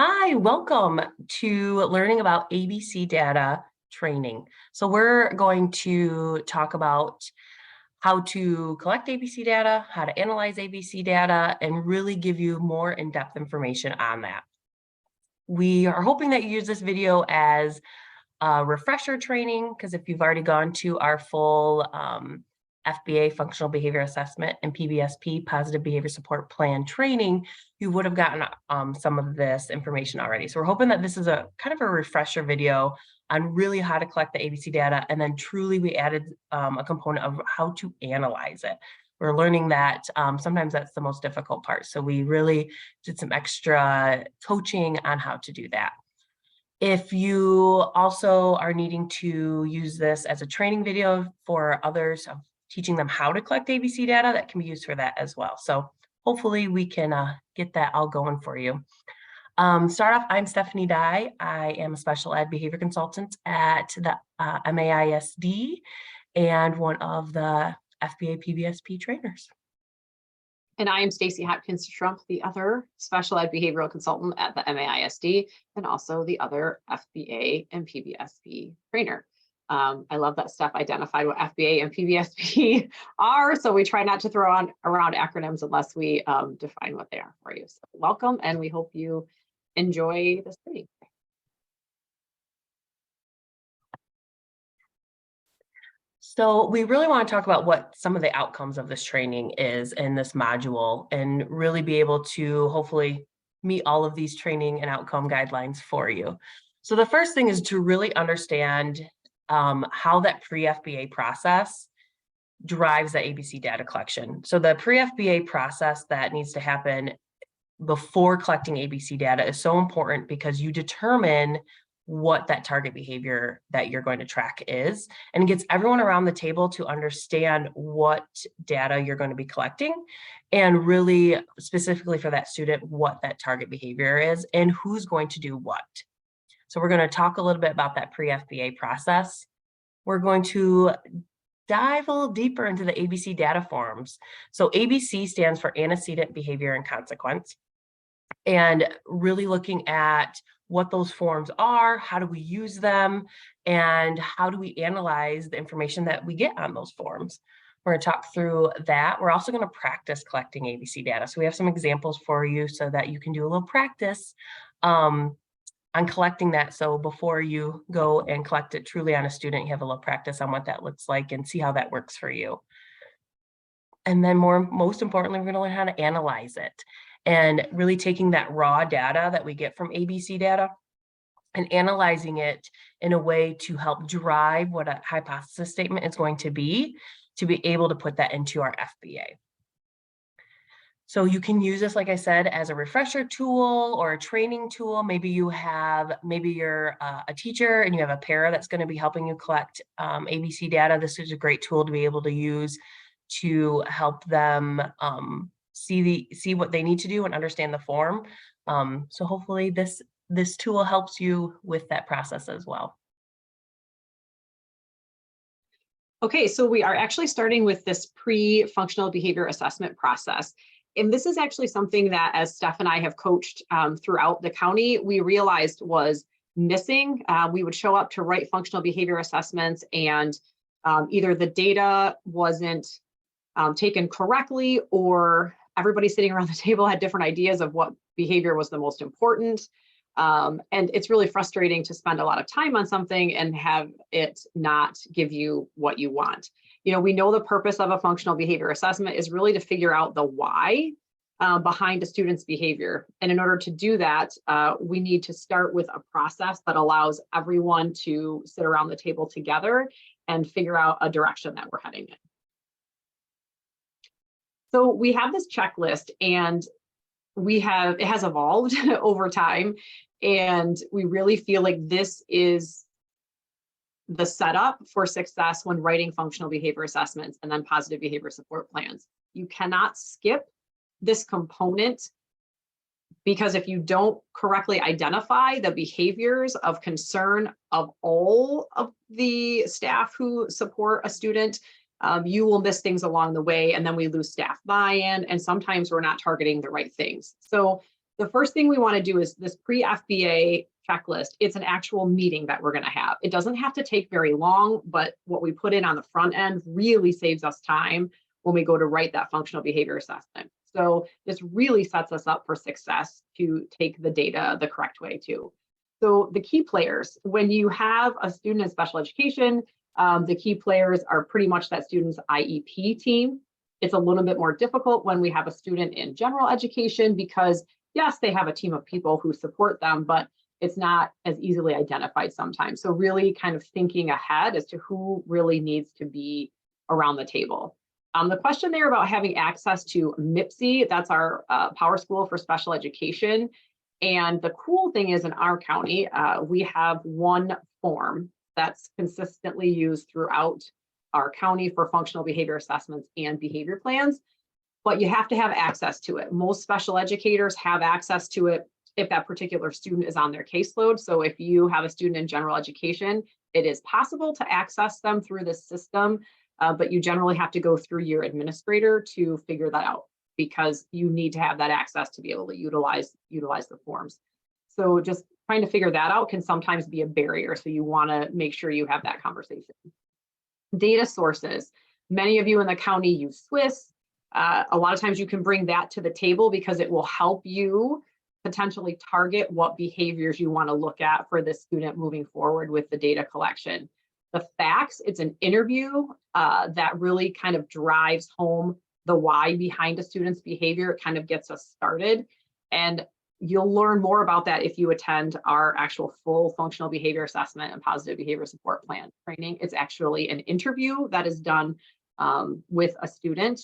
Hi, welcome to learning about ABC data training. So we're going to talk about how to collect ABC data, how to analyze ABC data, and really give you more in-depth information on that. We are hoping that you use this video as refresher training, because if you've already gone to our full FBA functional behavior assessment and PBSP positive behavior support plan training, you would have gotten some of this information already. So we're hoping that this is a kind of a refresher video on really how to collect the ABC data, and then truly we added a component of how to analyze it. We're learning that sometimes that's the most difficult part. So we really did some extra coaching on how to do that. If you also are needing to use this as a training video for others, of teaching them how to collect ABC data, that can be used for that as well. So hopefully we can get that all going for you. Start off, I'm Stephanie Dye. I am a special ed behavior consultant at the MAISD and one of the FBA PBSP trainers. And I am Stacy Hopkins-Trump, the other special ed behavioral consultant at the MAISD, and also the other FBA and PBSP trainer. I love that Steph identified what FBA and PBSP are, so we try not to throw around acronyms unless we define what they are for you. So welcome, and we hope you enjoy this training. So we really want to talk about what some of the outcomes of this training is in this module, and really be able to hopefully meet all of these training and outcome guidelines for you. So the first thing is to really understand how that pre-FBA process drives the ABC data collection. So the pre-FBA process that needs to happen before collecting ABC data is so important, because you determine what that target behavior that you're going to track is, and it gets everyone around the table to understand what data you're going to be collecting, and really specifically for that student, what that target behavior is and who's going to do what. So we're going to talk a little bit about that pre-FBA process. We're going to dive a little deeper into the ABC data forms. So ABC stands for Antecedent, Behavior, and Consequence, and really looking at what those forms are, how do we use them, and how do we analyze the information that we get on those forms. We're going to talk through that. We're also going to practice collecting ABC data. So we have some examples for you so that you can do a little practice on collecting that. So before you go and collect it truly on a student, you have a little practice on what that looks like and see how that works for you. And then most importantly, we're going to learn how to analyze it, and really taking that raw data that we get from ABC data and analyzing it in a way to help drive what a hypothesis statement is going to be able to put that into our FBA. So you can use this, like I said, as a refresher tool or a training tool. Maybe you're a teacher and you have a para that's going to be helping you collect ABC data. This is a great tool to be able to use to help them see what they need to do and understand the form. So hopefully this tool helps you with that process as well. Okay, so we are actually starting with this pre-functional behavior assessment process. And this is actually something that, as Steph and I have coached throughout the county, we realized was missing. We would show up to write functional behavior assessments, and either the data wasn't taken correctly, or everybody sitting around the table had different ideas of what behavior was the most important. And it's really frustrating to spend a lot of time on something and have it not give you what you want. You know, we know the purpose of a functional behavior assessment is really to figure out the why behind a student's behavior. And in order to do that, we need to start with a process that allows everyone to sit around the table together and figure out a direction that we're heading in. So we have this checklist, and it has evolved over time, and we really feel like this is the setup for success when writing functional behavior assessments and then positive behavior support plans. You cannot skip this component, because if you don't correctly identify the behaviors of concern of all of the staff who support a student, you will miss things along the way, and then we lose staff buy-in, and sometimes we're not targeting the right things. So The first thing we want to do is this pre-FBA checklist. It's an actual meeting that we're going to have. It doesn't have to take very long, but what we put in on the front end really saves us time when we go to write that functional behavior assessment. So this really sets us up for success to take the data the correct way too. So the key players, when you have a student in special education, the key players are pretty much that student's IEP team. It's a little bit more difficult when we have a student in general education because yes, they have a team of people who support them, but it's not as easily identified sometimes. So really kind of thinking ahead as to who really needs to be around the table. The question there about having access to MIPSE, that's our Power School for Special Education. And the cool thing is in our county, we have one form that's consistently used throughout our county for functional behavior assessments and behavior plans, but you have to have access to it. Most special educators have access to it if that particular student is on their caseload. So if you have a student in general education, it is possible to access them through this system, but you generally have to go through your administrator to figure that out because you need to have that access to be able to utilize the forms. So just trying to figure that out can sometimes be a barrier. So you want to make sure you have that conversation. Data sources. Many of you in the county use Swiss. A lot of times you can bring that to the table because it will help you potentially target what behaviors you want to look at for the student moving forward with the data collection. The facts, it's an interview that really kind of drives home the why behind a student's behavior. It kind of gets us started. And you'll learn more about that if you attend our actual full functional behavior assessment and positive behavior support plan training. It's actually an interview that is done with a student,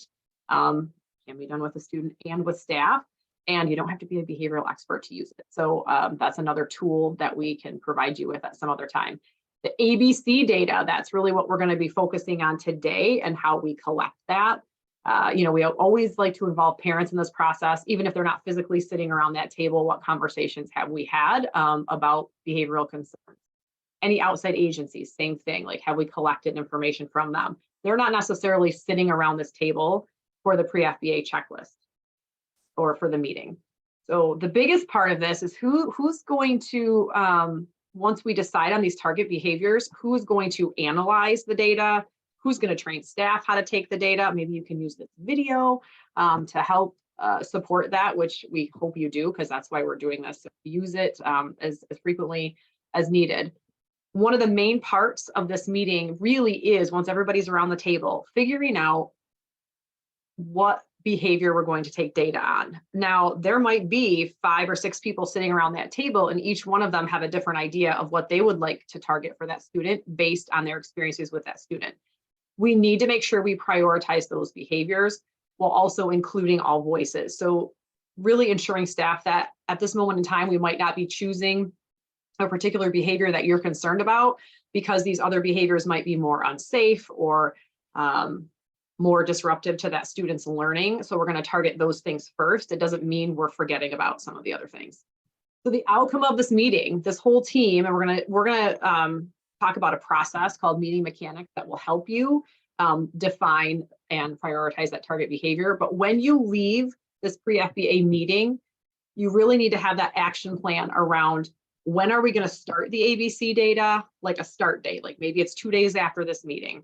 can be done with a student and with staff, and you don't have to be a behavioral expert to use it. So that's another tool that we can provide you with at some other time. The ABC data, that's really what we're going to be focusing on today and how we collect that. We always like to involve parents in this process, even if they're not physically sitting around that table. What conversations have we had about behavioral concerns? Any outside agencies, same thing, like have we collected information from them? They're not necessarily sitting around this table for the pre-FBA checklist or for the meeting. So the biggest part of this is who's going to, once we decide on these target behaviors, who's going to analyze the data, who's going to train staff how to take the data. Maybe you can use this video to help support that, which we hope you do, because that's why we're doing this. Use it as frequently as needed. One of the main parts of this meeting really is, once everybody's around the table, figuring out what behavior we're going to take data on. Now, there might be 5 or 6 people sitting around that table, and each one of them have a different idea of what they would like to target for that student based on their experiences with that student. We need to make sure we prioritize those behaviors while also including all voices. So really ensuring staff that at this moment in time, we might not be choosing a particular behavior that you're concerned about because these other behaviors might be more unsafe or more disruptive to that student's learning. So we're going to target those things first. It doesn't mean we're forgetting about some of the other things. So the outcome of this meeting, this whole team, and we're gonna talk about a process called meeting mechanics that will help you define and prioritize that target behavior. But when you leave this pre-FBA meeting, you really need to have that action plan around when are we going to start the ABC data, like a start date, like maybe it's 2 days after this meeting.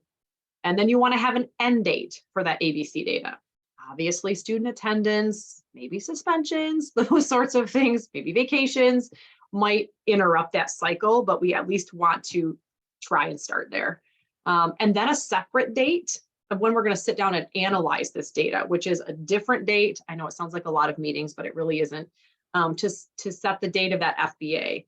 And then you want to have an end date for that ABC data. Obviously, student attendance, maybe suspensions, those sorts of things, maybe vacations might interrupt that cycle, but we at least want to try and start there. And then a separate date of when we're going to sit down and analyze this data, which is a different date. I know it sounds like a lot of meetings, but it really isn't, to set the date of that FBA.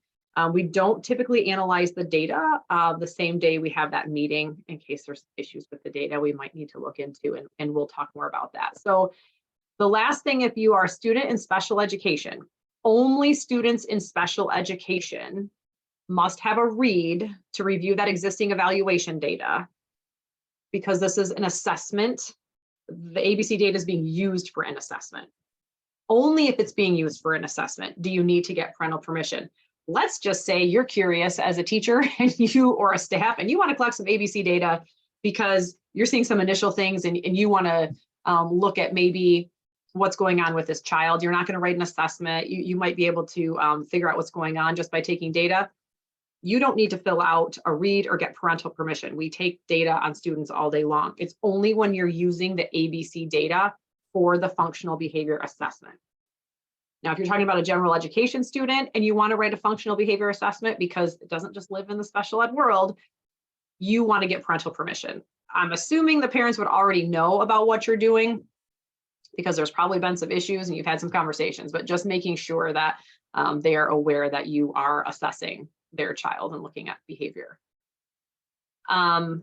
We don't typically analyze the data the same day we have that meeting. In case there's issues with the data we might need to look into, and we'll talk more about that. So the last thing, if you are a student in special education, only students in special education must have a read to review that existing evaluation data, because this is an assessment. The ABC data is being used for an assessment. Only if it's being used for an assessment do you need to get parental permission. Let's just say you're curious as a teacher and you or a staff, and you want to collect some ABC data because you're seeing some initial things and you want to look at maybe what's going on with this child. You're not going to write an assessment. You might be able to figure out what's going on just by taking data. You don't need to fill out a read or get parental permission. We take data on students all day long. It's only when you're using the ABC data for the functional behavior assessment. Now, if you're talking about a general education student and you want to write a functional behavior assessment because it doesn't just live in the special ed world, you want to get parental permission. I'm assuming the parents would already know about what you're doing because there's probably been some issues and you've had some conversations, but just making sure that they are aware that you are assessing their child and looking at behavior. I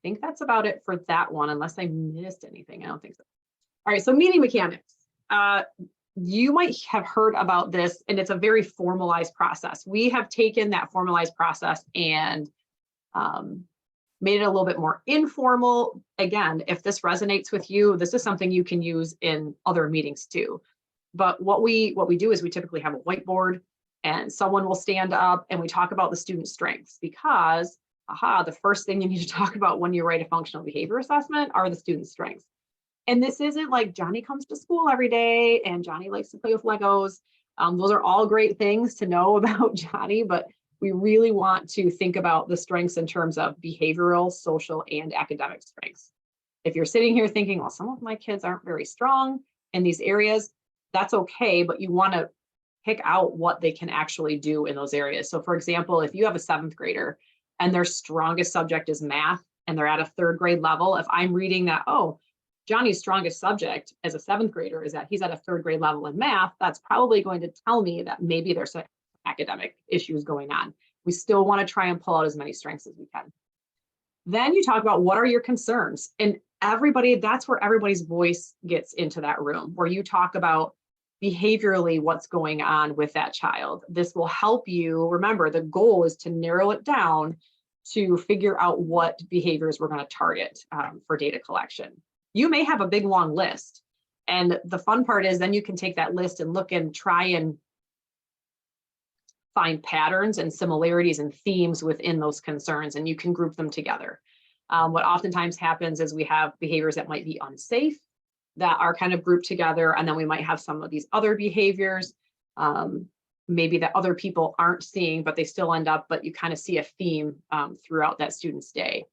think that's about it for that one, unless I missed anything. I don't think so. All right, so meeting mechanics. You might have heard about this, and it's a very formalized process. We have taken that formalized process and made it a little bit more informal. Again, if this resonates with you, this is something you can use in other meetings too. But what we do is we typically have a whiteboard and someone will stand up and we talk about the student strengths because, the first thing you need to talk about when you write a functional behavior assessment are the student strengths. And this isn't like Johnny comes to school every day and Johnny likes to play with Legos. Those are all great things to know about Johnny, but we really want to think about the strengths in terms of behavioral, social, and academic strengths. If you're sitting here thinking, well, some of my kids aren't very strong in these areas, that's okay, but you want to pick out what they can actually do in those areas. So for example, if you have a 7th grader and their strongest subject is math and they're at a 3rd grade level, if I'm reading that, oh, Johnny's strongest subject as a 7th grader is that he's at a 3rd grade level in math, that's probably going to tell me that maybe there's some academic issues going on. We still want to try and pull out as many strengths as we can. Then you talk about what are your concerns, and everybody, that's where everybody's voice gets into that room, where you talk about behaviorally what's going on with that child. This will help you. Remember, the goal is to narrow it down to figure out what behaviors we're going to target for data collection. You may have a big long list, and the fun part is then you can take that list and look and try and find patterns and similarities and themes within those concerns, and you can group them together. What oftentimes happens is we have behaviors that might be unsafe that are kind of grouped together, and then we might have some of these other behaviors maybe that other people aren't seeing, but they still end up, but you kind of see a theme throughout that student's day.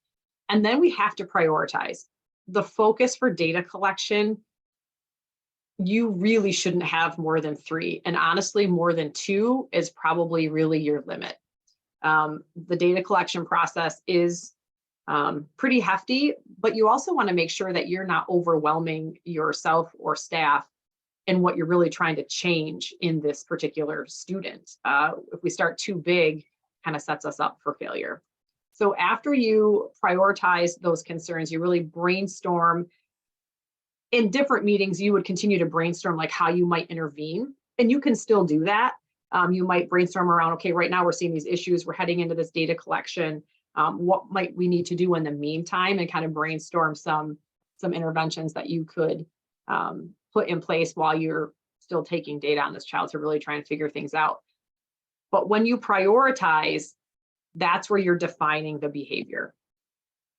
And then we have to prioritize. The focus for data collection, you really shouldn't have more than 3. And honestly, more than 2 is probably really your limit. The data collection process is pretty hefty, but you also want to make sure that you're not overwhelming yourself or staff in what you're really trying to change in this particular student. If we start too big, kind of sets us up for failure. So after you prioritize those concerns, you really brainstorm. In different meetings, you would continue to brainstorm like how you might intervene, and you can still do that. You might brainstorm around, okay, right now we're seeing these issues, we're heading into this data collection. What might we need to do in the meantime, and kind of brainstorm some interventions that you could put in place while you're still taking data on this child to really try and figure things out. But when you prioritize, that's where you're defining the behavior.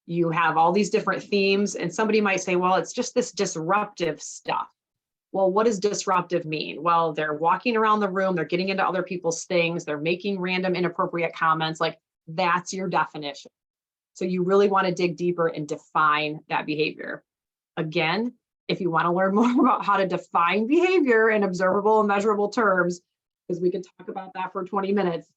You have all these different themes, and somebody might say, well, it's just this disruptive stuff. Well, what does disruptive mean? Well, they're walking around the room, they're getting into other people's things, they're making random inappropriate comments. Like, that's your definition. So you really want to dig deeper and define that behavior. Again, if you want to learn more about how to define behavior in observable and measurable terms, because we could talk about that for 20 minutes,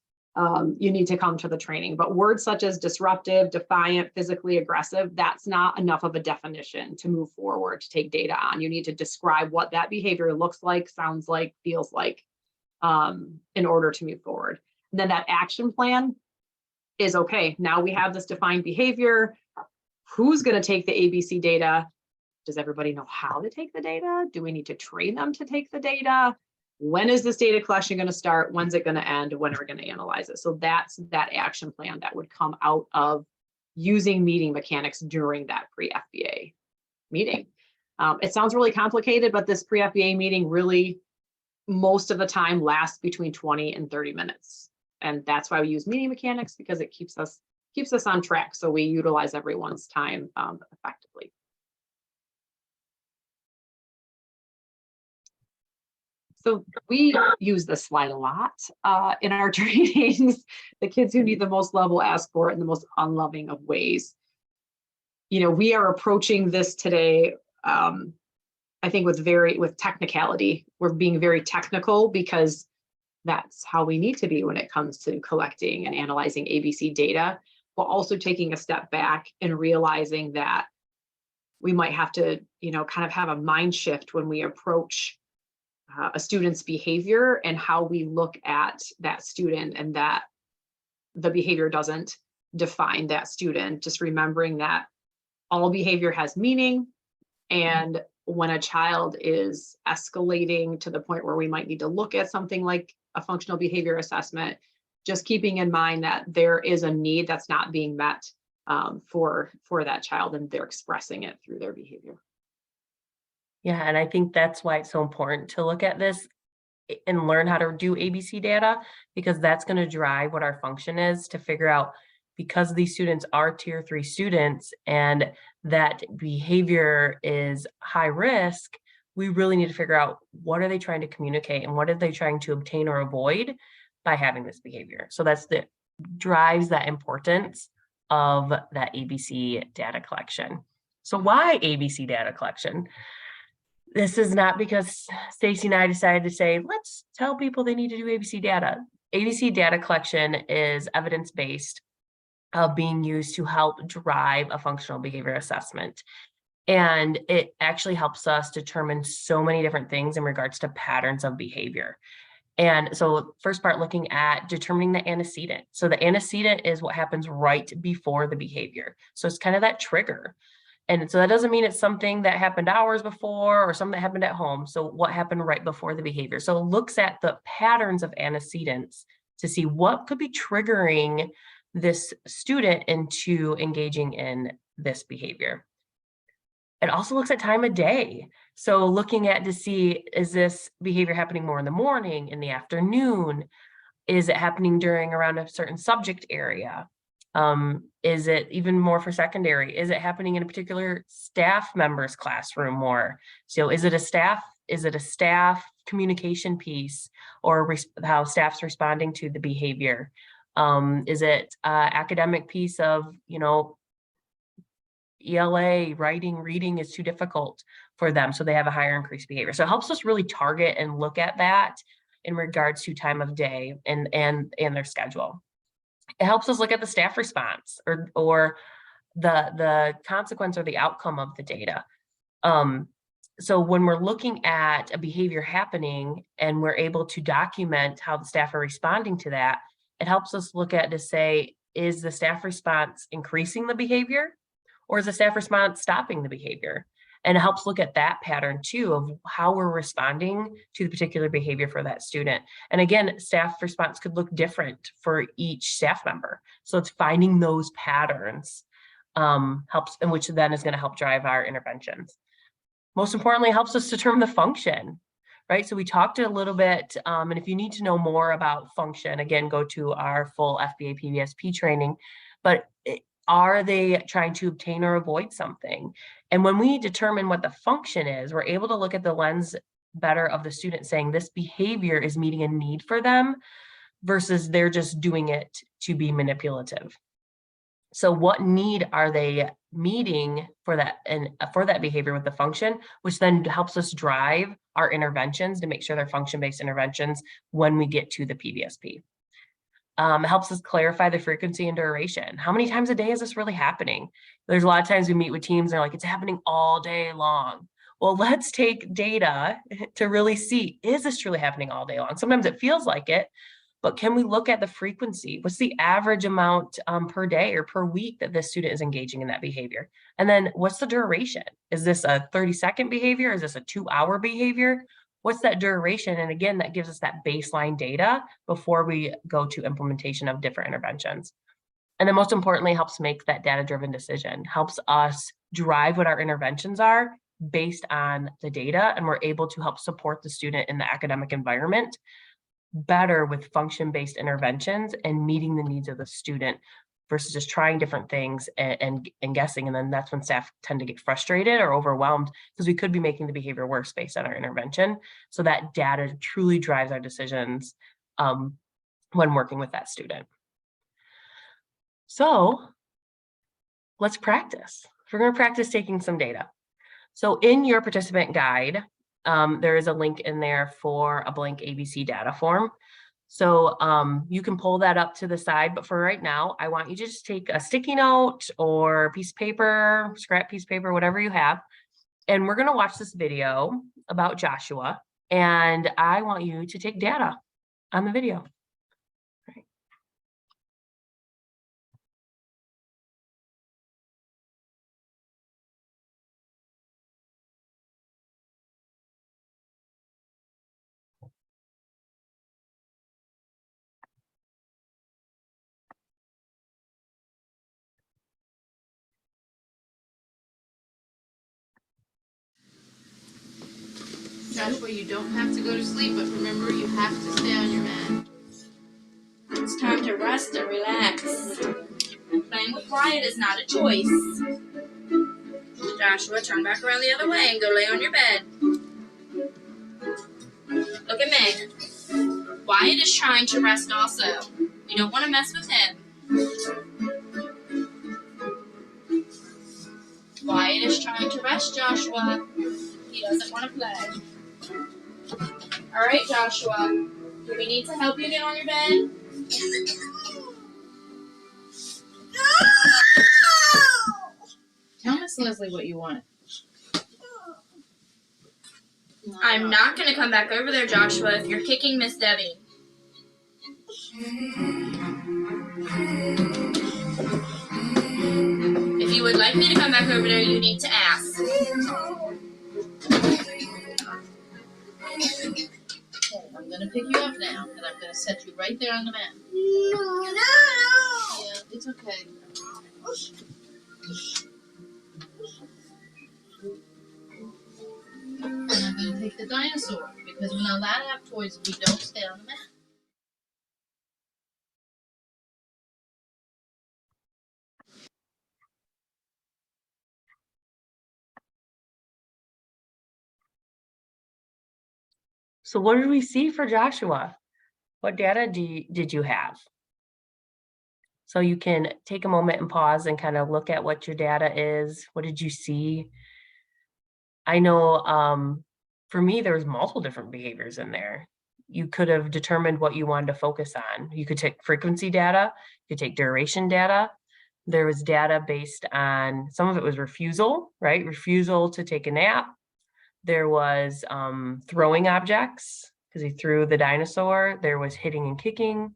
you need to come to the training. But words such as disruptive, defiant, physically aggressive, that's not enough of a definition to move forward, to take data on. You need to describe what that behavior looks like, sounds like, feels like, in order to move forward. And then that action plan is, okay, now we have this defined behavior. Who's going to take the ABC data? Does everybody know how to take the data? Do we need to train them to take the data? When is this data collection going to start? When's it going to end? When are we going to analyze it? So that's that action plan that would come out of using meeting mechanics during that pre-FBA meeting. It sounds really complicated, but this pre-FBA meeting really, most of the time, lasts between 20 and 30 minutes. And that's why we use meeting mechanics, because it keeps us on track. So we utilize everyone's time effectively. So we use this slide a lot in our trainings. The kids who need the most love will ask for it in the most unloving of ways. We are approaching this today, I think with technicality. We're being very technical because that's how we need to be when it comes to collecting and analyzing ABC data, while also taking a step back and realizing that we might have to, kind of have a mind shift when we approach a student's behavior and how we look at that student, and that the behavior doesn't define that student. Just remembering that all behavior has meaning, and when a child is escalating to the point where we might need to look at something like a functional behavior assessment, just keeping in mind that there is a need that's not being met for that child, and they're expressing it through their behavior. Yeah, and I think that's why it's so important to look at this and learn how to do ABC data, because that's going to drive what our function is, to figure out, because these students are tier 3 students and that behavior is high risk, we really need to figure out what are they trying to communicate and what are they trying to obtain or avoid by having this behavior. So that's the drives that importance of that ABC data collection. So why ABC data collection? This is not because Stacy and I decided to say, let's tell people they need to do ABC data. ABC data collection is evidence-based, being used to help drive a functional behavior assessment. And it actually helps us determine so many different things in regards to patterns of behavior. And so first part, looking at determining the antecedent. So the antecedent is what happens right before the behavior. So it's kind of that trigger. And so that doesn't mean it's something that happened hours before or something that happened at home. So what happened right before the behavior? So it looks at the patterns of antecedents to see what could be triggering this student into engaging in this behavior. It also looks at time of day. So looking at to see, is this behavior happening more in the morning, in the afternoon? Is it happening during around a certain subject area? Is it even more for secondary? Is it happening in a particular staff member's classroom more? So is it a staff communication piece, or how staff's responding to the behavior? Is it academic piece of, ELA, writing, reading is too difficult for them, so they have a higher increased behavior. So it helps us really target and look at that in regards to time of day and their schedule. It helps us look at the staff response or the consequence or the outcome of the data. So when we're looking at a behavior happening and we're able to document how the staff are responding to that, it helps us look at to say, is the staff response increasing the behavior, or is the staff response stopping the behavior? And it helps look at that pattern too, of how we're responding to the particular behavior for that student. And again, staff response could look different for each staff member. So it's finding those patterns helps, and which then is going to help drive our interventions. Most importantly, it helps us determine the function, right? So we talked a little bit, and if you need to know more about function, again, go to our full FBA PBSP training. But are they trying to obtain or avoid something? And when we determine what the function is, we're able to look at the lens better of the student, saying this behavior is meeting a need for them versus they're just doing it to be manipulative. So what need are they meeting for that, and for that behavior with the function, which then helps us drive our interventions to make sure they're function-based interventions when we get to the PBSP. It helps us clarify the frequency and duration. How many times a day is this really happening? There's a lot of times we meet with teams, they're like, it's happening all day long. Well, let's take data to really see, is this truly happening all day long? Sometimes it feels like it, but can we look at the frequency? What's the average amount per day or per week that this student is engaging in that behavior? And then what's the duration? Is this a 30-second behavior? Is this a 2-hour behavior? What's that duration? And again, that gives us that baseline data before we go to implementation of different interventions. And then most importantly, helps make that data-driven decision, helps us drive what our interventions are based on the data, and we're able to help support the student in the academic environment better with function-based interventions and meeting the needs of the student versus just trying different things and guessing. And then that's when staff tend to get frustrated or overwhelmed because we could be making the behavior worse based on our intervention. So that data truly drives our decisions when working with that student. So let's practice. We're going to practice taking some data. So in your participant guide, there is a link in there for a blank ABC data form. So you can pull that up to the side, but for right now, I want you to just take a sticky note or a piece of paper, scrap piece of paper, whatever you have. And we're going to watch this video about Joshua. And I want you to take data on the video. Joshua, you don't have to go to sleep, but remember, you have to stay on your mat. It's time to rest and relax. Playing with Wyatt is not a choice. Joshua, turn back around the other way and go lay on your bed. Look at me. Wyatt is trying to rest also. You don't want to mess with him. Wyatt is trying to rest, Joshua. He doesn't want to play. Alright, Joshua. Do we need to help you get on your bed? Tell Miss Leslie what you want. I'm not going to come back over there, Joshua, if you're kicking Miss Debbie. If you would like me to come back over there, you need to ask. Okay, I'm going to pick you up now, and I'm going to set you right there on the mat. No. Yeah, it's okay. And I'm going to take the dinosaur, because we're not allowed to have toys if we don't stay on the mat. So what did we see for Joshua? What data did you have? So you can take a moment and pause and kind of look at what your data is. What did you see? I know for me, there was multiple different behaviors in there. You could have determined what you wanted to focus on. You could take frequency data, you could take duration data. There was data based on, some of it was refusal, right? Refusal to take a nap. There was throwing objects because he threw the dinosaur. There was hitting and kicking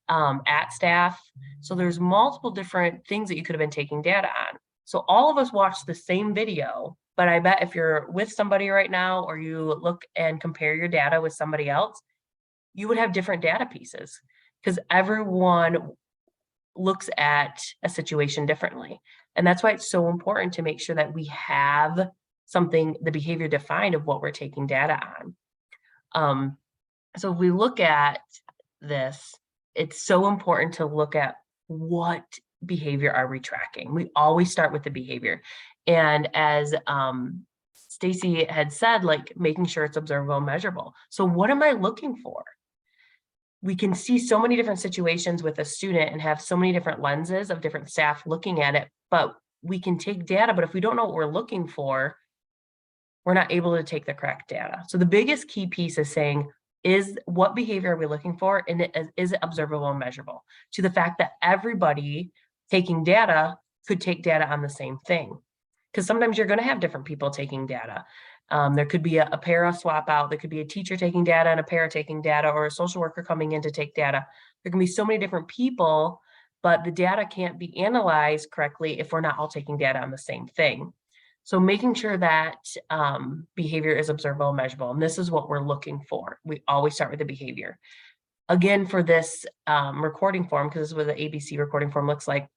at staff. So there's multiple different things that you could have been taking data on. So all of us watched the same video, but I bet if you're with somebody right now or you look and compare your data with somebody else, you would have different data pieces because everyone looks at a situation differently. And that's why it's so important to make sure that we have something, the behavior defined of what we're taking data on. So if we look at this, it's so important to look at what behavior are we tracking. We always start with the behavior. And as Stacy had said, like making sure it's observable and measurable. So what am I looking for? We can see so many different situations with a student and have so many different lenses of different staff looking at it, but we can take data, but if we don't know what we're looking for, we're not able to take the correct data. So the biggest key piece is saying, is what behavior are we looking for? And is it observable and measurable? To the fact that everybody taking data could take data on the same thing. Because sometimes you're going to have different people taking data. There could be a para swap out. There could be a teacher taking data and a para taking data, or a social worker coming in to take data. There can be so many different people, but the data can't be analyzed correctly if we're not all taking data on the same thing. So making sure that behavior is observable and measurable, and this is what we're looking for. We always start with the behavior. Again, for this recording form, because this is what the ABC recording form looks like,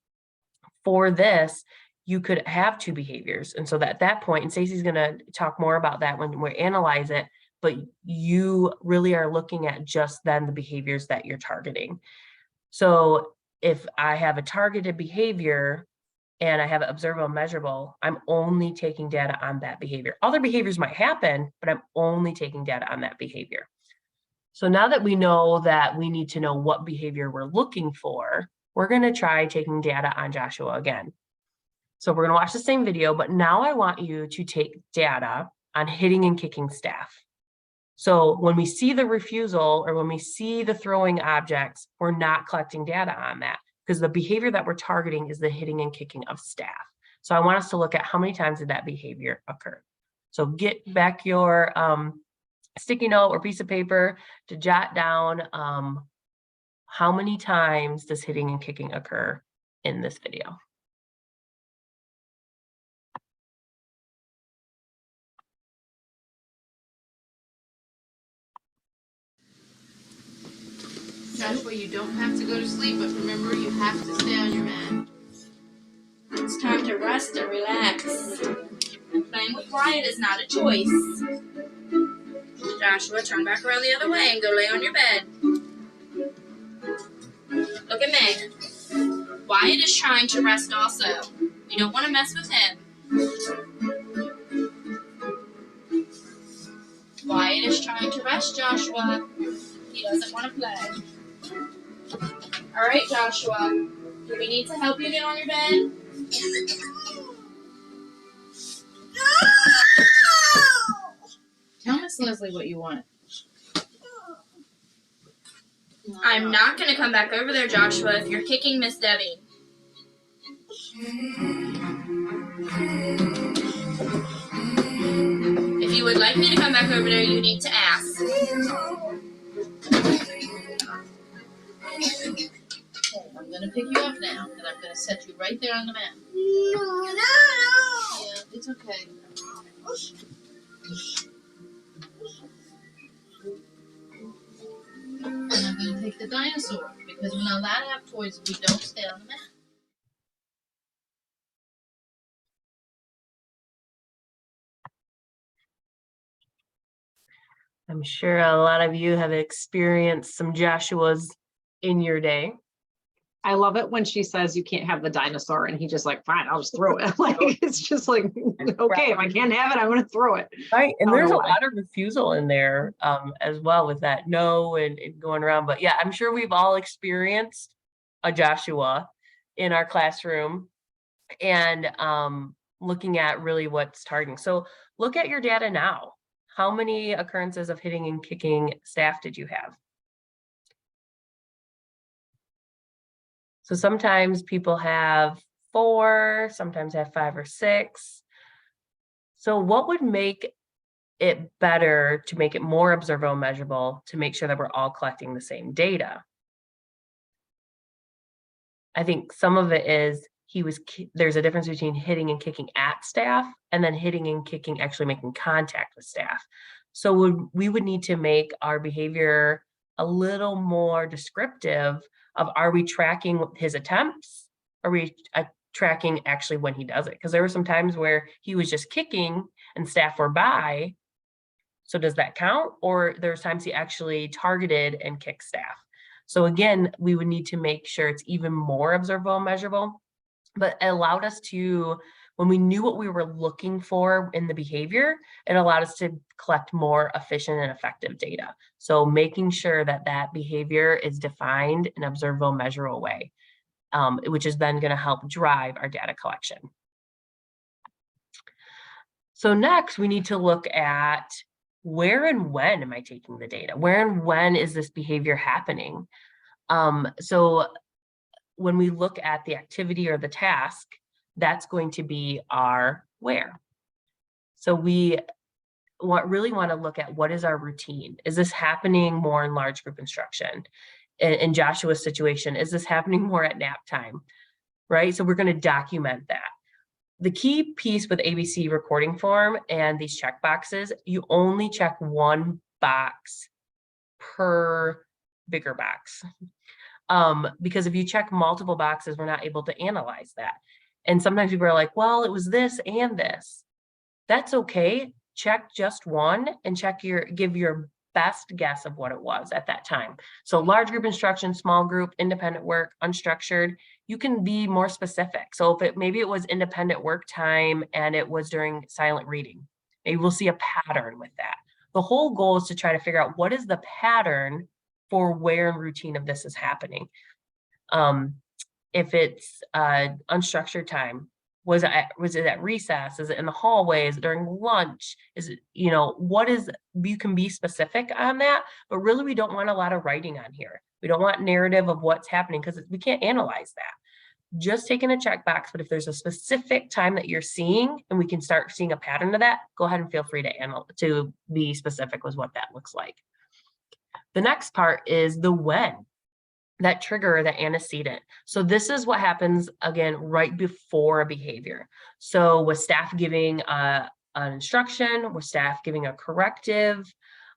for this, you could have two behaviors. And so at that point, and Stacey's going to talk more about that when we analyze it, but you really are looking at just then the behaviors that you're targeting. So if I have a targeted behavior and I have it observable and measurable, I'm only taking data on that behavior. Other behaviors might happen, but I'm only taking data on that behavior. So now that we know that we need to know what behavior we're looking for, we're going to try taking data on Joshua again. So we're going to watch the same video, but now I want you to take data on hitting and kicking staff. So when we see the refusal or when we see the throwing objects, we're not collecting data on that because the behavior that we're targeting is the hitting and kicking of staff. So I want us to look at how many times did that behavior occur. So get back your sticky note or piece of paper to jot down how many times does hitting and kicking occur in this video. Joshua, you don't have to go to sleep, but remember, you have to stay on your mat. It's time to rest and relax. Playing with Wyatt is not a choice. Joshua, turn back around the other way and go lay on your bed. Look at me. Wyatt is trying to rest also. We don't want to mess with him. Wyatt is trying to rest, Joshua. He doesn't want to play. All right, Joshua. Do we need to help you get on your bed? Tell Miss Leslie what you want. I'm not going to come back over there, Joshua, if you're kicking Miss Debbie. If you would like me to come back over there, you need to ask. Okay, I'm gonna pick you up now, and I'm gonna set you right there on the mat. No. Yeah, it's okay. And I'm gonna take the dinosaur, because we're not allowed to have toys if we don't stay on the mat. I'm sure a lot of you have experienced some Joshuas in your day. I love it when she says you can't have the dinosaur and he just like, fine, I'll just throw it. Like, it's just like, okay, if I can't have it, I'm going to throw it. Right. And I don't there's a know why. lot of refusal in there as well with that no and going around. But yeah, I'm sure we've all experienced a Joshua in our classroom and looking at really what's targeting. So look at your data now. How many occurrences of hitting and kicking staff did you have? So sometimes people have 4, sometimes have 5 or 6. So what would make it better to make it more observable and measurable to make sure that we're all collecting the same data? I think some of it is there's a difference between hitting and kicking at staff and then hitting and kicking actually making contact with staff. So we would need to make our behavior a little more descriptive of, are we tracking his attempts? Are we tracking actually when he does it? Because there were some times where he was just kicking and staff were by. So does that count? Or there's times he actually targeted and kicked staff. So again, we would need to make sure it's even more observable and measurable, but it allowed us to, when we knew what we were looking for in the behavior, it allowed us to collect more efficient and effective data. So making sure that that behavior is defined in an observable, measurable way, which is then going to help drive our data collection. So next, we need to look at where and when am I taking the data? Where and when is this behavior happening? So when we look at the activity or the task, that's going to be our where. So we really want to look at what is our routine. Is this happening more in large group instruction? In Joshua's situation, is this happening more at nap time? Right? So we're going to document that. The key piece with ABC recording form and these check boxes, you only check one box per bigger box. Because if you check multiple boxes, we're not able to analyze that. And sometimes people are like, well, it was this and this. That's okay. Check just one and give your best guess of what it was at that time. So large group instruction, small group, independent work, unstructured, you can be more specific. So if maybe it was independent work time and it was during silent reading, maybe we'll see a pattern with that. The whole goal is to try to figure out what is the pattern for where in routine of this is happening. If it's unstructured time, was it at recess? Is it in the hallway? Is it during lunch? Is it, what is, you can be specific on that, but really we don't want a lot of writing on here. We don't want narrative of what's happening because we can't analyze that. Just taking a checkbox, but if there's a specific time that you're seeing and we can start seeing a pattern of that, go ahead and feel free to be specific with what that looks like. The next part is the when. That trigger, the antecedent. So this is what happens again right before a behavior. So was staff giving an instruction? Was staff giving a corrective?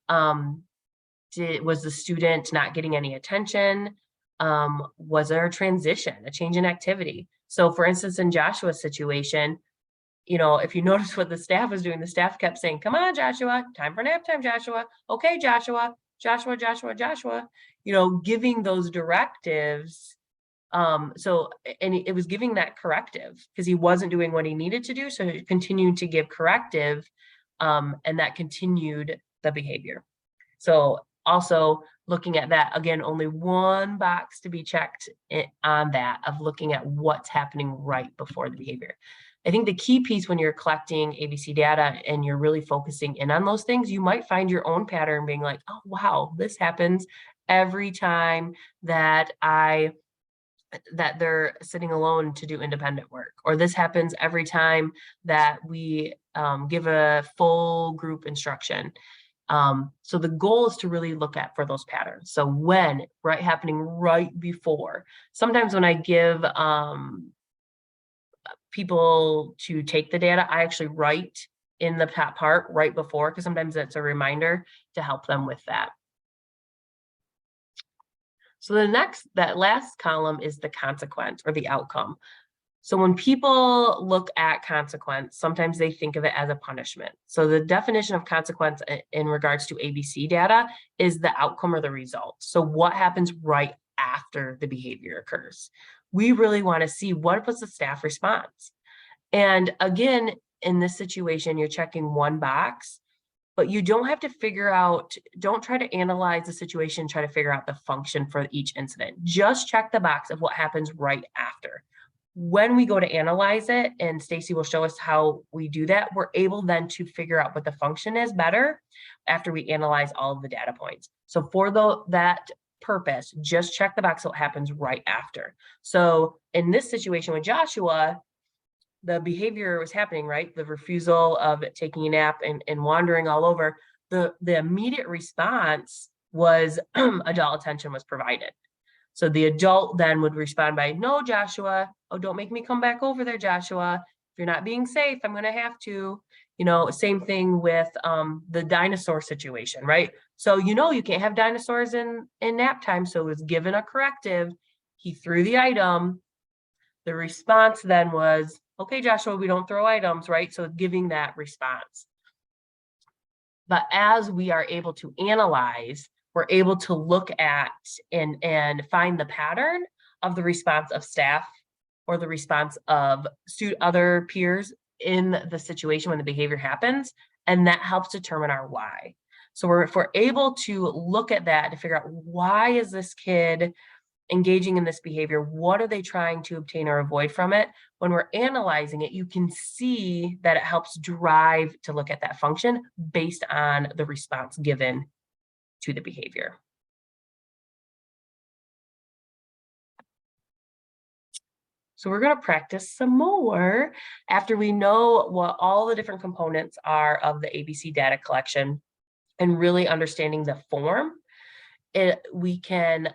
Was the student not getting any attention? Was there a transition, a change in activity? So for instance, in Joshua's situation, if you notice what the staff was doing, the staff kept saying, "Come on, Joshua, time for nap time, Joshua. Okay, Joshua, Joshua, Joshua, Joshua," giving those directives. And it was giving that corrective because he wasn't doing what he needed to do. So he continued to give corrective, and that continued the behavior. So also looking at that, again, only one box to be checked on that of looking at what's happening right before the behavior. I think the key piece when you're collecting ABC data and you're really focusing in on those things, you might find your own pattern being like, oh, wow, this happens every time that they're sitting alone to do independent work, or this happens every time that we give a full group instruction. So the goal is to really look for those patterns. So when, right, happening right before. Sometimes when I give people to take the data, I actually write in the top part right before, because sometimes that's a reminder to help them with that. So that last column is the consequence or the outcome. So when people look at consequence, sometimes they think of it as a punishment. So the definition of consequence in regards to ABC data is the outcome or the result. So what happens right after the behavior occurs? We really want to see what was the staff response. And again, in this situation, you're checking one box, but you don't have to don't try to analyze the situation, try to figure out the function for each incident. Just check the box of what happens right after. When we go to analyze it, and Stacy will show us how we do that, we're able then to figure out what the function is better after we analyze all of the data points. So for that purpose, just check the box what happens right after. So in this situation with Joshua, the behavior was happening, right? The refusal of taking a nap and wandering all over. The immediate response was adult attention was provided. So the adult then would respond by, "No, Joshua, oh, don't make me come back over there, Joshua. If you're not being safe, I'm gonna have to." Same thing with the dinosaur situation, right? So you can't have dinosaurs in nap time. So it was given a corrective. He threw the item. The response then was, "Okay, Joshua, we don't throw items," right? So giving that response. But as we are able to analyze, we're able to look at and find the pattern of the response of staff or the response of other peers in the situation when the behavior happens, and that helps determine our why. So if we're able to look at that to figure out, why is this kid engaging in this behavior? What are they trying to obtain or avoid from it? When we're analyzing it, you can see that it helps drive to look at that function based on the response given to the behavior. So we're going to practice some more after we know what all the different components are of the ABC data collection and really understanding the form. We can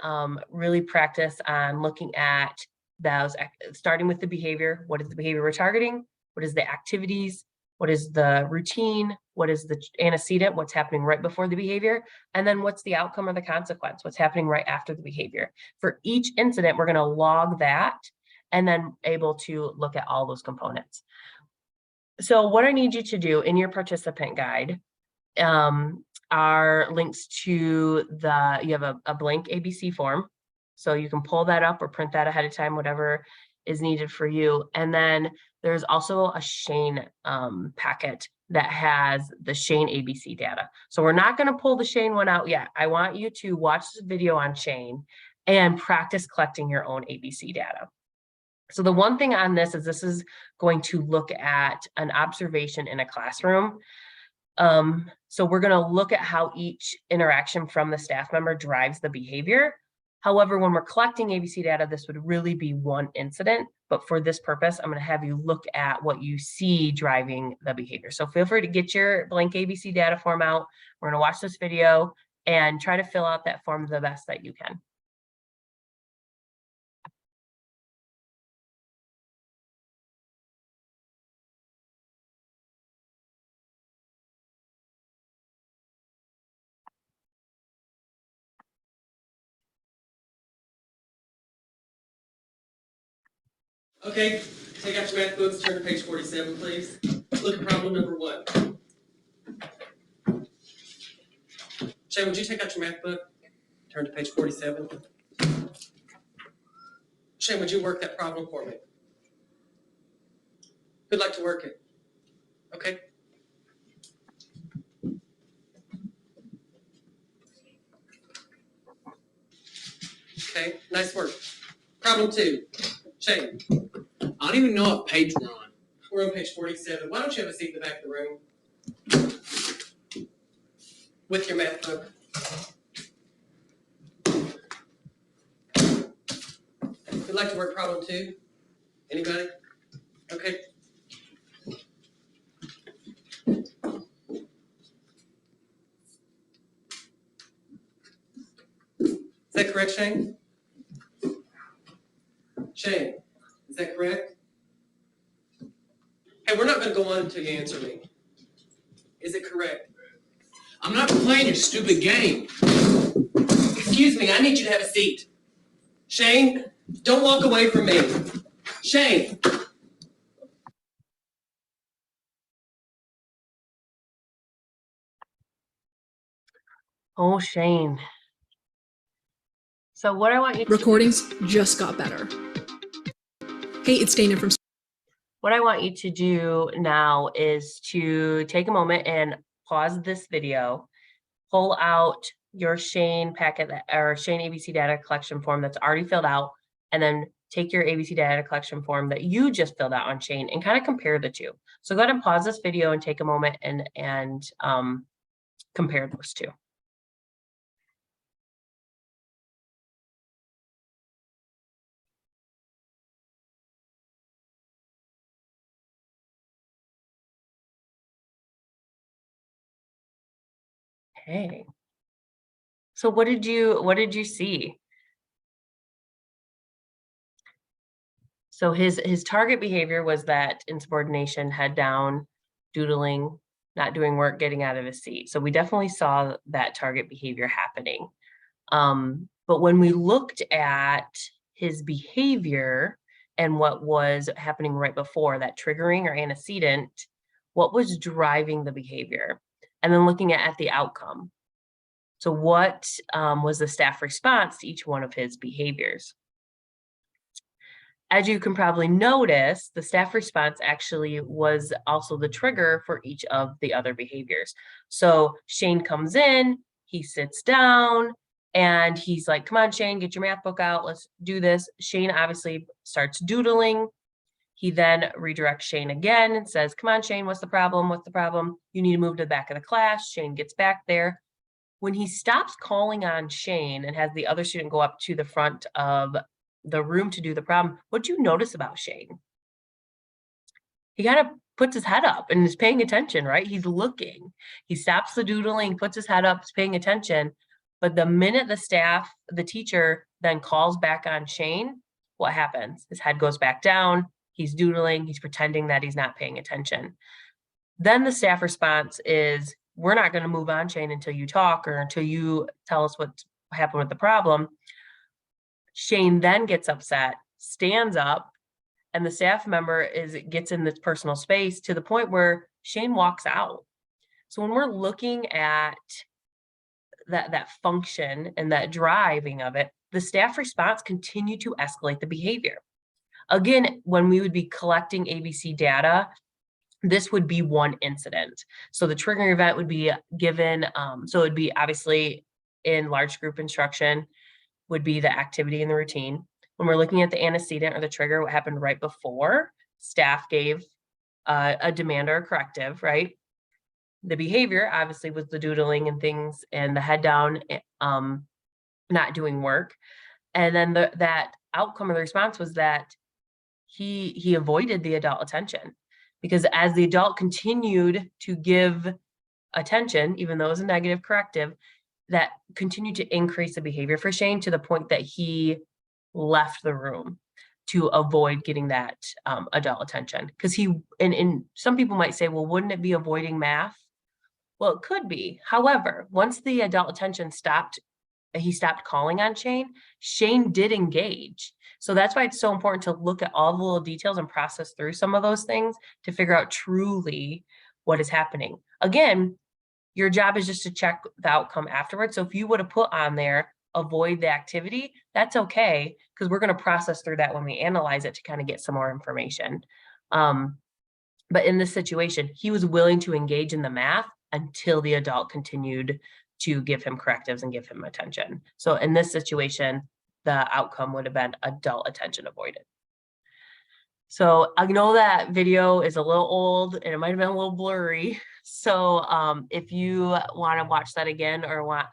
really practice on looking at those, starting with the behavior. What is the behavior we're targeting? What is the activities? What is the routine? What is the antecedent? What's happening right before the behavior? And then what's the outcome or the consequence? What's happening right after the behavior? For each incident, we're going to log that and then able to look at all those components. So what I need you to do in your participant guide, are links to you have a blank ABC form. So you can pull that up or print that ahead of time, whatever is needed for you. And then there's also a Shane packet that has the Shane ABC data. So we're not going to pull the Shane one out yet. I want you to watch this video on Shane and practice collecting your own ABC data. So the one thing on this is going to look at an observation in a classroom. So we're going to look at how each interaction from the staff member drives the behavior. However, when we're collecting ABC data, this would really be one incident. But for this purpose, I'm going to have you look at what you see driving the behavior. So feel free to get your blank ABC data form out. We're going to watch this video and try to fill out that form the best that you can. Okay, take out your math books, turn to page 47, please. Look at problem number 1. Shay, would you take out your math book, turn to page 47? Shay, would you work that problem for me? Who'd like to work it? Okay. Okay, nice work. Problem 2. Shay. I don't even know what page we're on. We're on page 47. Why don't you have a seat in the back of the room? With your math book. Who'd like to work problem 2? Anybody? Okay. Is that correct, Shane? Shane, is that correct? Hey, we're not going to go on until you answer me. Is it correct? I'm not playing your stupid game. Excuse me, I need you to have a seat. Shane, don't walk away from me. Shane. Oh, Shane. So what I want you to Recordings just got better. Hey, it's Dana from. What I want you to do now is to take a moment and pause this video, pull out your Shane packet or Shane ABC data collection form that's already filled out, and then take your ABC data collection form that you just filled out on Shane and kind of compare the two. So go ahead and pause this video and take a moment and compare those two. Okay. So what did you see? So his target behavior was that insubordination, head down, doodling, not doing work, getting out of his seat. So we definitely saw that target behavior happening. But when we looked at his behavior and what was happening right before that triggering or antecedent, what was driving the behavior? And then looking at the outcome. So what was the staff response to each one of his behaviors? As you can probably notice, the staff response actually was also the trigger for each of the other behaviors. So Shane comes in, he sits down, and he's like, come on, Shane, get your math book out. Let's do this. Shane obviously starts doodling. He then redirects Shane again and says, come on, Shane, what's the problem? What's the problem? You need to move to the back of the class. Shane gets back there. When he stops calling on Shane and has the other student go up to the front of the room to do the problem, what'd you notice about Shane? He kind of puts his head up and is paying attention, right? He's looking. He stops the doodling, puts his head up, is paying attention. But the minute the teacher then calls back on Shane, what happens? His head goes back down. He's doodling. He's pretending that he's not paying attention. Then the staff response is, we're not going to move on, Shane, until you talk or until you tell us what happened with the problem. Shane then gets upset, stands up, and the staff member gets in this personal space to the point where Shane walks out. So when we're looking at that function and that driving of it, the staff response continued to escalate the behavior. Again, when we would be collecting ABC data, this would be one incident. So the triggering event would be given, so it would be obviously in large group instruction would be the activity and the routine. When we're looking at the antecedent or the trigger, what happened right before, staff gave a demand or a corrective, right? The behavior obviously was the doodling and things and the head down, not doing work. And then that outcome of the response was that he avoided the adult attention, because as the adult continued to give attention, even though it was a negative corrective, that continued to increase the behavior for Shane to the point that he left the room to avoid getting that adult attention. Because and some people might say, well, wouldn't it be avoiding math? Well, it could be. However, once the adult attention stopped, he stopped calling on Shane, Shane did engage. So that's why it's so important to look at all the little details and process through some of those things to figure out truly what is happening. Again, your job is just to check the outcome afterwards. So if you would have put on there, avoid the activity, that's okay, because we're going to process through that when we analyze it to kind of get some more information. But in this situation, he was willing to engage in the math until the adult continued to give him correctives and give him attention. So in this situation, the outcome would have been adult attention avoided. So I know that video is a little old and it might have been a little blurry. So if you want to watch that again or want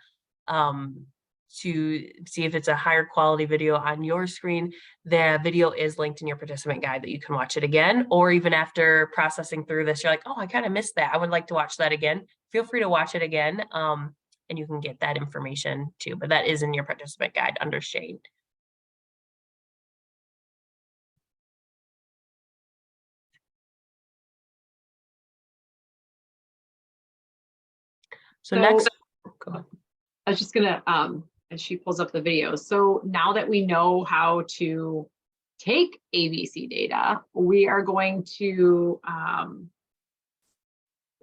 to see if it's a higher quality video on your screen, the video is linked in your participant guide that you can watch it again, or even after processing through this, you're like, oh, I kind of missed that. I would like to watch that again. Feel free to watch it again. And you can get that information too, but that is in your participant guide under Shane. So next, go ahead. I was just gonna, as she pulls up the video. So now that we know how to take ABC data, we are going to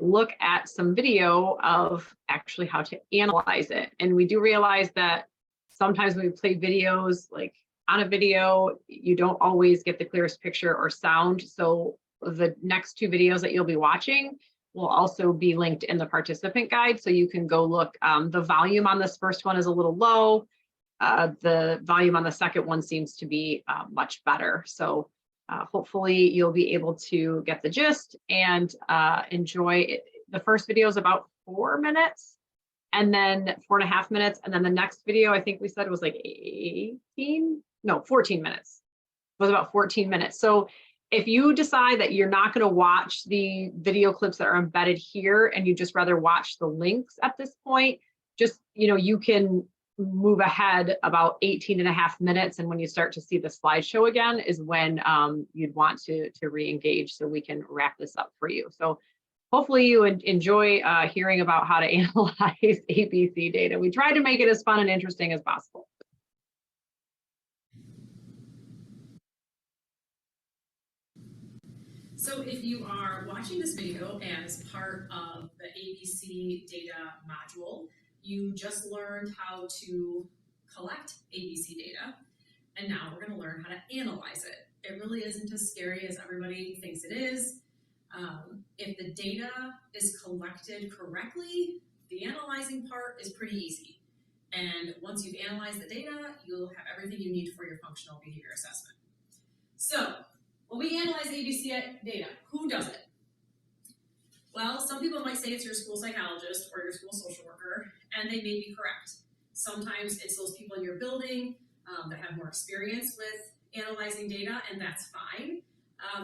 look at some video of actually how to analyze it. And we do realize that sometimes when we play videos, like on a video, you don't always get the clearest picture or sound. So the next two videos that you'll be watching will also be linked in the participant guide. So you can go look. The volume on this first one is a little low. The volume on the second one seems to be much better. So hopefully you'll be able to get the gist and enjoy it. The first video is about 4 minutes and then 4.5 minutes. And then the next video, I think we said was like 14 minutes. It was about 14 minutes. So if you decide that you're not going to watch the video clips that are embedded here and you just rather watch the links at this point, just, you can move ahead about 18.5 minutes. And when you start to see the slideshow again is when you'd want to re-engage, so we can wrap this up for you. So hopefully you enjoy hearing about how to analyze ABC data. We try to make it as fun and interesting as possible. So if you are watching this video as part of the ABC data module, you just learned how to collect ABC data, and now we're going to learn how to analyze it. It really isn't as scary as everybody thinks it is. If the data is collected correctly, the analyzing part is pretty easy. And once you've analyzed the data, you'll have everything you need for your functional behavior assessment. So when we analyze ABC data, who does it? Well, some people might say it's your school psychologist or your school social worker, and they may be correct. Sometimes it's those people in your building that have more experience with analyzing data, and that's fine.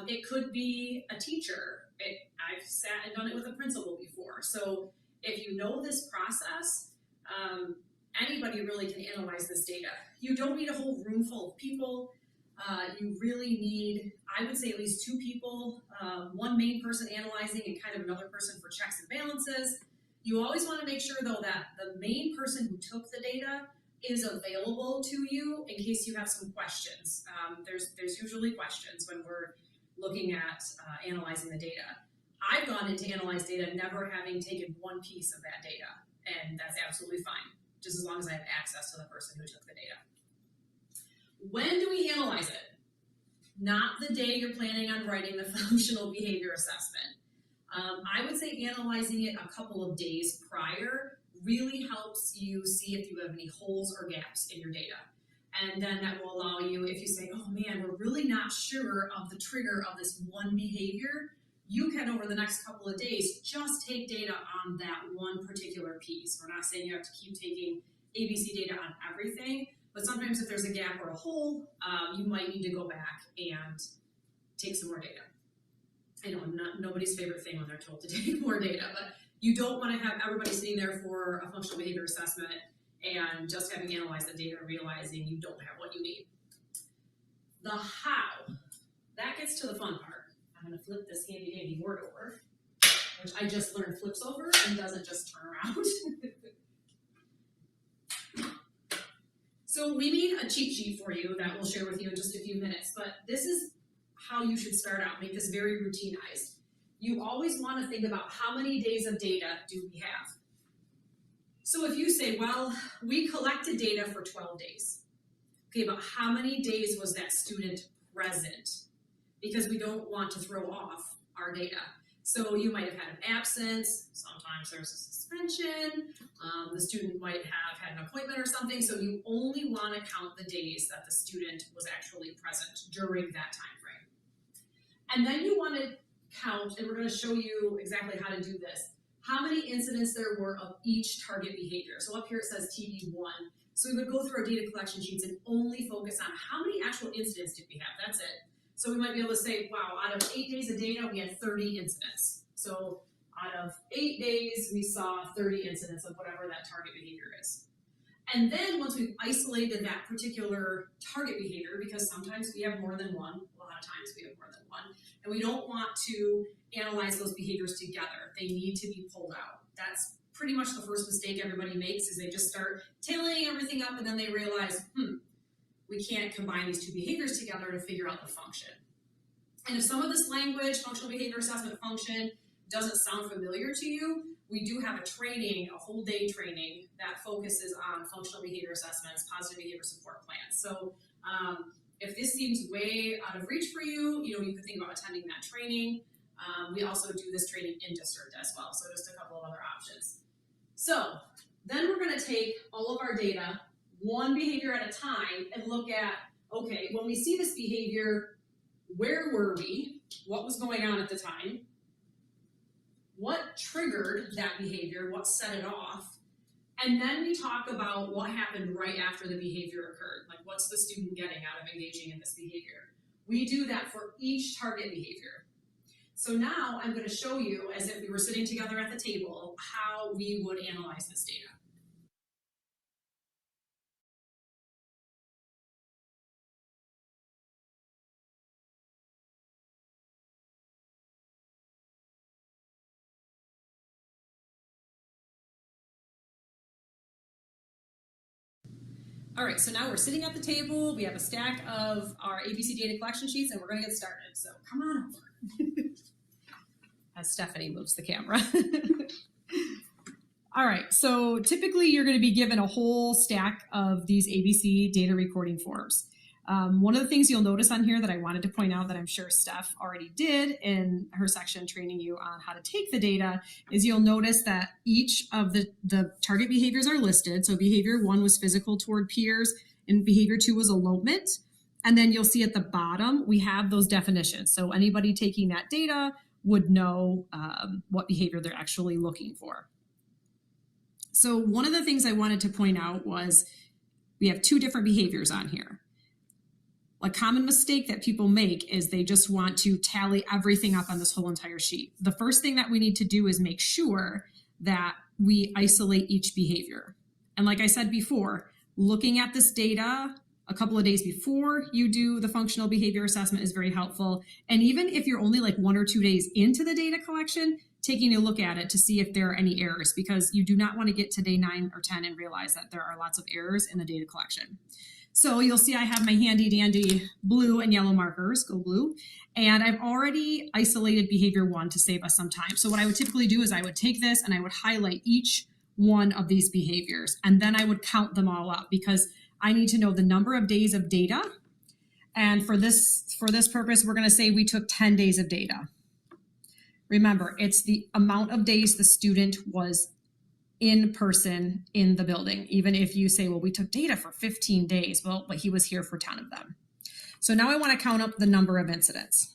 It could be a teacher. I've sat and done it with a principal before. So if you know this process, anybody really can analyze this data. You don't need a whole room full of people. You really need, I would say, at least 2 people, one main person analyzing and kind of another person for checks and balances. You always want to make sure, though, that the main person who took the data is available to you in case you have some questions. There's usually questions when we're looking at analyzing the data. I've gone into analyze data never having taken one piece of that data. and that's absolutely fine, just as long as I have access to the person who took the data. When do we analyze it? Not the day you're planning on writing the functional behavior assessment. I would say analyzing it a couple of days prior really helps you see if you have any holes or gaps in your data. And then that will allow you, if you say, oh man, we're really not sure of the trigger of this one behavior, you can, over the next couple of days, just take data on that one particular piece. We're not saying you have to keep taking ABC data on everything, but sometimes if there's a gap or a hole, you might need to go back and take some more data. I know nobody's favorite thing when they're told to take more data, but you don't want to have everybody sitting there for a functional behavior assessment and just having analyzed the data and realizing you don't have what you need. The how, that gets to the fun part. I'm going to flip this handy dandy word over, which I just learned flips over and doesn't just turn around. So we made a cheat sheet for you that we'll share with you in just a few minutes, but this is how you should start out. Make this very routinized. You always want to think about how many days of data do we have. So if you say, well, we collected data for 12 days. Okay, but how many days was that student present? Because we don't want to throw off our data. So you might have had an absence, sometimes there's a suspension, the student might have had an appointment or something, so you only want to count the days that the student was actually present during that time frame. And then you want to count, and we're going to show you exactly how to do this, how many incidents there were of each target behavior. So up here it says TB1. So we would go through our data collection sheets and only focus on how many actual incidents did we have, that's it. So we might be able to say, wow, out of 8 days of data, we had 30 incidents. So out of 8 days, we saw 30 incidents of whatever that target behavior is. And then once we've isolated that particular target behavior, because sometimes we have more than one, a lot of times we have more than one, and we don't want to analyze those behaviors together. They need to be pulled out. That's pretty much the first mistake everybody makes, is they just start tailing everything up and then they realize, we can't combine these two behaviors together to figure out the function. And if some of this language, functional behavior assessment function, doesn't sound familiar to you, we do have a training, a whole day training that focuses on functional behavior assessments, positive behavior support plans. So if this seems way out of reach for you, you can think about attending that training. We also do this training in district as well, so just a couple of other options. So then we're going to take all of our data, one behavior at a time, and look at, okay, when we see this behavior, where were we? What was going on at the time? What triggered that behavior? What set it off? And then we talk about what happened right after the behavior occurred. Like, what's the student getting out of engaging in this behavior? We do that for each target behavior. So now I'm going to show you, as if we were sitting together at the table, how we would analyze this data. All right, so now we're sitting at the table. We have a stack of our ABC data collection sheets, and we're going to get started. So come on over. As Stephanie moves the camera. All right, so typically you're going to be given a whole stack of these ABC data recording forms. One of the things you'll notice on here that I wanted to point out that I'm sure Steph already did in her section training you on how to take the data is you'll notice that each of the target behaviors are listed. So behavior 1 was physical toward peers and behavior 2 was elopement. And then you'll see at the bottom, we have those definitions. So anybody taking that data would know what behavior they're actually looking for. So one of the things I wanted to point out was we have 2 different behaviors on here. A common mistake that people make is they just want to tally everything up on this whole entire sheet. The first thing that we need to do is make sure that we isolate each behavior. And like I said before, looking at this data a couple of days before you do the functional behavior assessment is very helpful. And even if you're only like 1 or 2 days into the data collection, taking a look at it to see if there are any errors, because you do not want to get to day 9 or 10 and realize that there are lots of errors in the data collection. So you'll see I have my handy dandy blue and yellow markers, go blue, and I've already isolated behavior 1 to save us some time. So what I would typically do is I would take this and I would highlight each one of these behaviors. And then I would count them all up because I need to know the number of days of data. And for this purpose, we're going to say we took 10 days of data. Remember, it's the amount of days the student was in person in the building. Even if you say, well, we took data for 15 days, well, but he was here for 10 of them. So now I want to count up the number of incidents.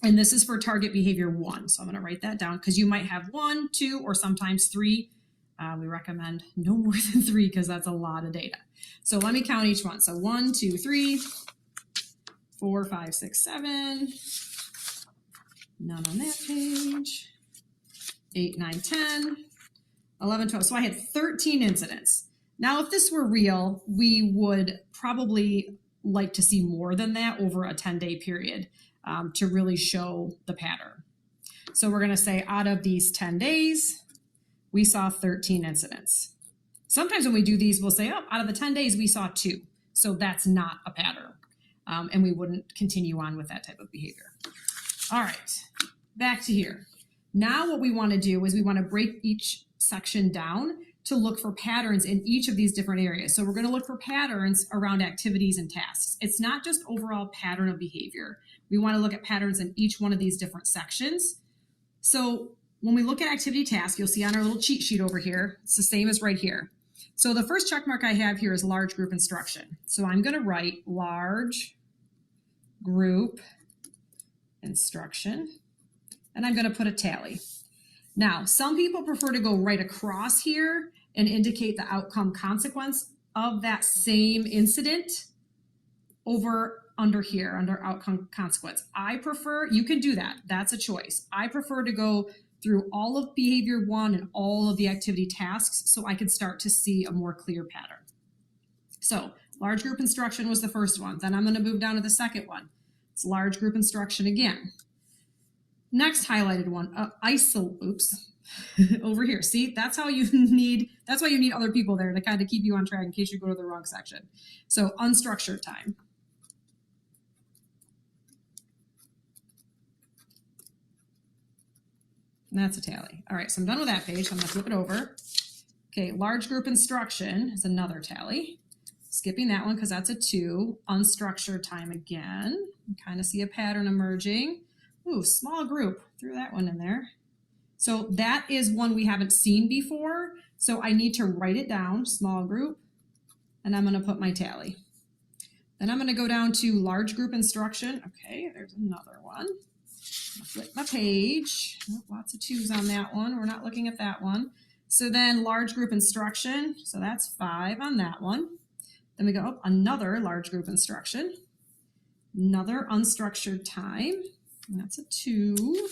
And this is for target behavior 1. So I'm going to write that down because you might have 1, 2, or sometimes 3. We recommend no more than 3 because that's a lot of data. So let me count each one. So 1, 2, 3, 4, 5, 6, 7. None on that page. 8, 9, 10, 11, 12. So I had 13 incidents. Now, if this were real, we would probably like to see more than that over a 10-day period to really show the pattern. So we're going to say out of these 10 days, we saw 13 incidents. Sometimes when we do these, we'll say, oh, out of the 10 days, we saw 2. So that's not a pattern. And we wouldn't continue on with that type of behavior. All right, back to here. Now what we want to do is we want to break each section down to look for patterns in each of these different areas. So we're going to look for patterns around activities and tasks. It's not just overall pattern of behavior. We want to look at patterns in each one of these different sections. So when we look at activity task, you'll see on our little cheat sheet over here, it's the same as right here. So the first check mark I have here is large group instruction. So I'm going to write large group instruction, and I'm going to put a tally. Now, some people prefer to go right across here and indicate the outcome consequence of that same incident over under here, under outcome consequence. I prefer, you can do that, that's a choice. I prefer to go through all of behavior 1 and all of the activity tasks so I can start to see a more clear pattern. So large group instruction was the first one. Then I'm going to move down to the second one. It's large group instruction again. Next highlighted one, over here. See, that's why you need other people there to kind of keep you on track in case you go to the wrong section. So unstructured time. And that's a tally. All right, so I'm done with that page. So I'm gonna flip it over. Okay, large group instruction is another tally. Skipping that one because that's a 2. Unstructured time again. You kind of see a pattern emerging. Ooh, small group. Threw that one in there. So that is one we haven't seen before. So I need to write it down, small group, and I'm going to put my tally. Then I'm going to go down to large group instruction. Okay, there's another one. I'll flip my page. Oh, lots of 2s on that one. We're not looking at that one. So then large group instruction. So that's 5 on that one. Then we go up another large group instruction. Another unstructured time. And that's a 2.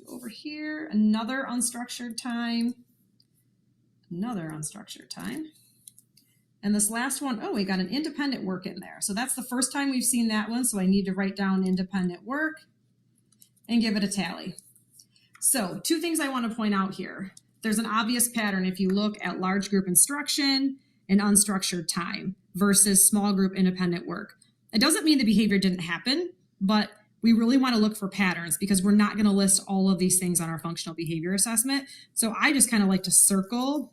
Over here, another unstructured time. Another unstructured time. And this last one, oh, we got an independent work in there. So that's the first time we've seen that one. So I need to write down independent work and give it a tally. So 2 things I want to point out here. There's an obvious pattern if you look at large group instruction and unstructured time versus small group independent work. It doesn't mean the behavior didn't happen, but we really want to look for patterns because we're not going to list all of these things on our functional behavior assessment. So I just kind of like to circle,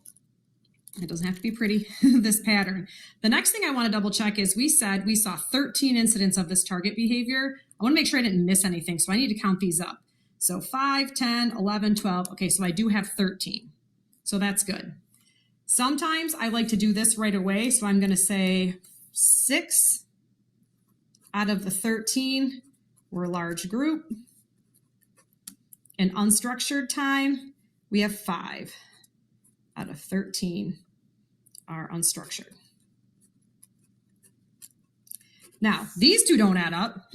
it doesn't have to be pretty, this pattern. The next thing I want to double check is we said we saw 13 incidents of this target behavior. I want to make sure I didn't miss anything, so I need to count these up. So 5, 10, 11, 12. Okay, so I do have 13. So that's good. Sometimes I like to do this right away, so I'm going to say 6 out of the 13 were large group. In unstructured time, we have 5 out of 13 are unstructured. Now, these 2 don't add up.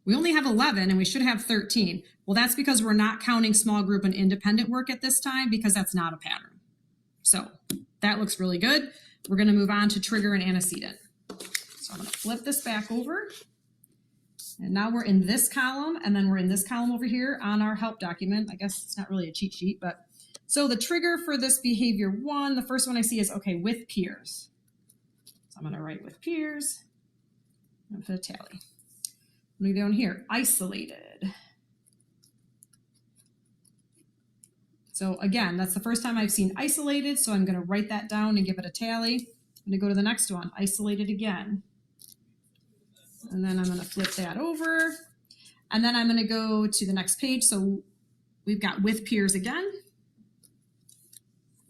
We only have 11 and we should have 13. Well, that's because we're not counting small group and independent work at this time because that's not a pattern. So that looks really good. We're going to move on to trigger and antecedent. So I'm going to flip this back over. And now we're in this column, and then we're in this column over here on our help document. I guess it's not really a cheat sheet, but so the trigger for this behavior 1, the first one I see is, okay, with peers. So I'm going to write with peers. I'm going to put a tally. I'm going to go down here, isolated. So again, that's the first time I've seen isolated, so I'm going to write that down and give it a tally. I'm going to go to the next one, isolated again. And then I'm going to flip that over. And then I'm going to go to the next page. So we've got with peers again.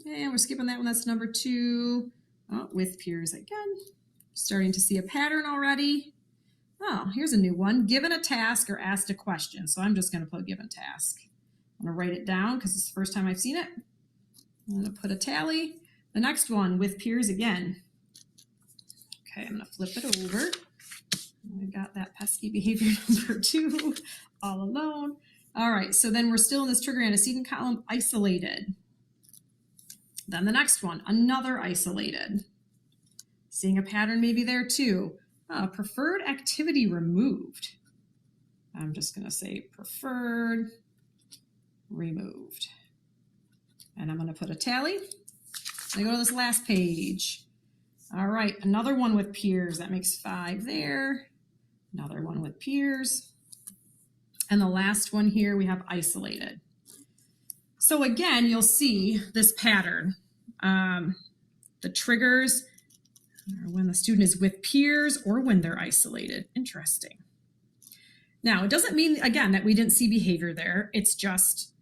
And we're skipping that one. That's number 2. Oh, with peers again. Starting to see a pattern already. Oh, here's a new one. Given a task or asked a question. So I'm just going to put given task. I'm going to write it down because it's the first time I've seen it. I'm going to put a tally. The next one, with peers again. Okay, I'm going to flip it over. We've got that pesky behavior number 2 all alone. All right, so then we're still in this trigger antecedent column, isolated. Then the next one, another isolated. Seeing a pattern maybe there too. Preferred activity removed. I'm just going to say preferred removed. And I'm going to put a tally. I go to this last page. All right, another one with peers. That makes 5 there. Another one with peers. And the last one here, we have isolated. So again, you'll see this pattern. The triggers are when the student is with peers or when they're isolated. Interesting. Now, it doesn't mean, again, that we didn't see behavior there. It's just,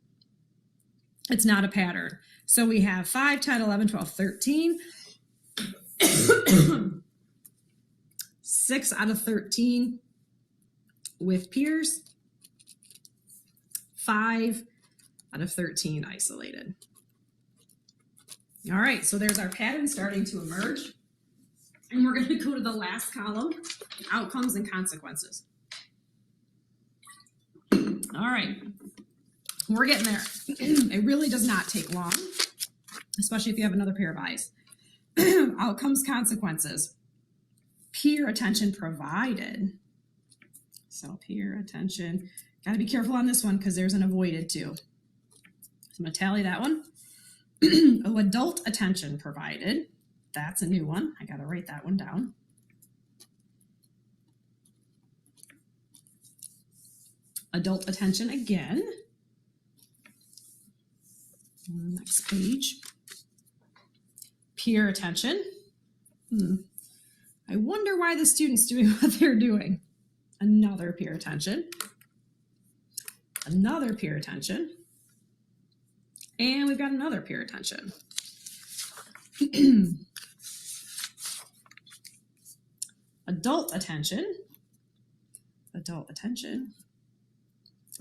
it's not a pattern. So we have 5, 10, 11, 12, 13. 6 out of 13 with peers. 5 out of 13 isolated. All right, so there's our pattern starting to emerge. And we're going to go to the last column, outcomes and consequences. All right, we're getting there. It really does not take long, especially if you have another pair of eyes. Outcomes, consequences. Peer attention provided. So peer attention. Got to be careful on this one because there's an avoided too. So I'm going to tally that one. Oh, adult attention provided. That's a new one. I got to write that one down. Adult attention again. Next page. Peer attention. I wonder why the student's doing what they're doing. Another peer attention. Another peer attention. And we've got another peer attention. Adult attention. Adult attention.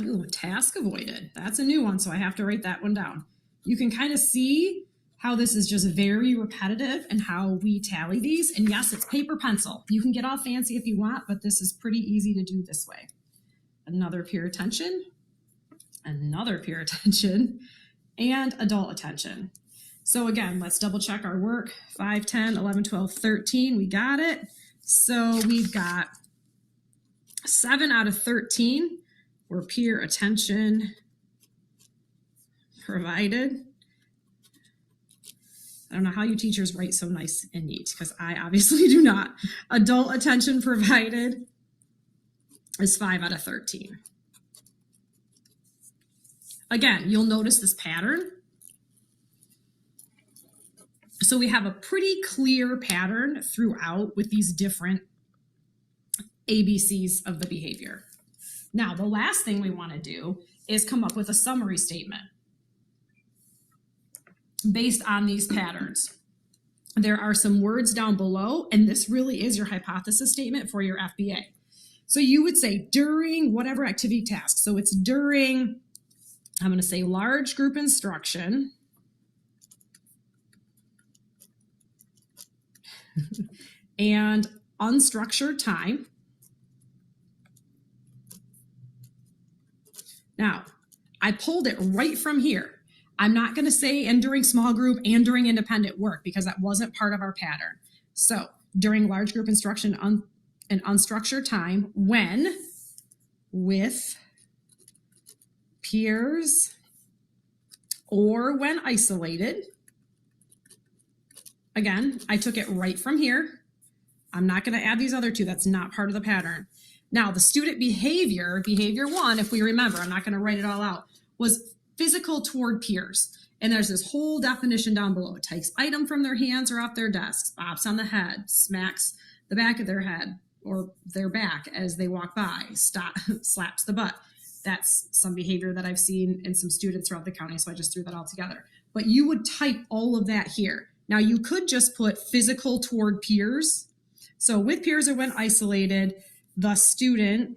Ooh, task avoided. That's a new one, so I have to write that one down. You can kind of see how this is just very repetitive and how we tally these. And yes, it's paper pencil. You can get all fancy if you want, but this is pretty easy to do this way. Another peer attention, another peer attention, and adult attention. So again, let's double check our work. 5, 10, 11, 12, 13, we got it. So we've got 7 out of 13 were peer attention provided. I don't know how you teachers write so nice and neat because I obviously do not. Adult attention provided is 5 out of 13. Again, you'll notice this pattern. So we have a pretty clear pattern throughout with these different ABCs of the behavior. Now, the last thing we want to do is come up with a summary statement based on these patterns. There are some words down below, and this really is your hypothesis statement for your FBA. So you would say during whatever activity task. So it's during, I'm going to say large group instruction and unstructured time. Now, I pulled it right from here. I'm not going to say and during small group and during independent work because that wasn't part of our pattern. So during large group instruction and unstructured time, when with peers or when isolated. Again, I took it right from here. I'm not going to add these other two. That's not part of the pattern. Now, the student behavior, behavior 1, if we remember, I'm not going to write it all out, was physical toward peers. And there's this whole definition down below. It takes item from their hands or off their desks, bops on the head, smacks the back of their head or their back as they walk by, slaps the butt. That's some behavior that I've seen in some students throughout the county, so I just threw that all together. But you would type all of that here. Now you could just put physical toward peers. So with peers or when isolated, the student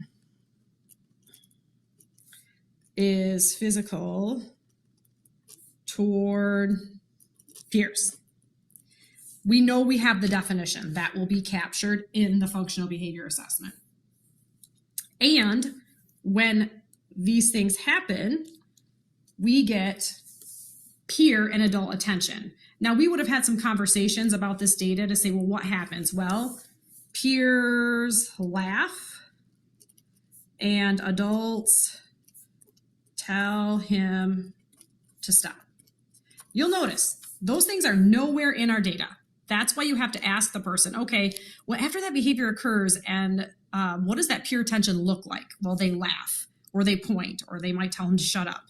is physical toward peers. We know we have the definition that will be captured in the functional behavior assessment. And when these things happen, we get peer and adult attention. Now, we would have had some conversations about this data to say, well, what happens? Well, peers laugh and adults tell him to stop. You'll notice those things are nowhere in our data. That's why you have to ask the person, okay, well, after that behavior occurs, and what does that peer attention look like? Well, they laugh, or they point, or they might tell him to shut up,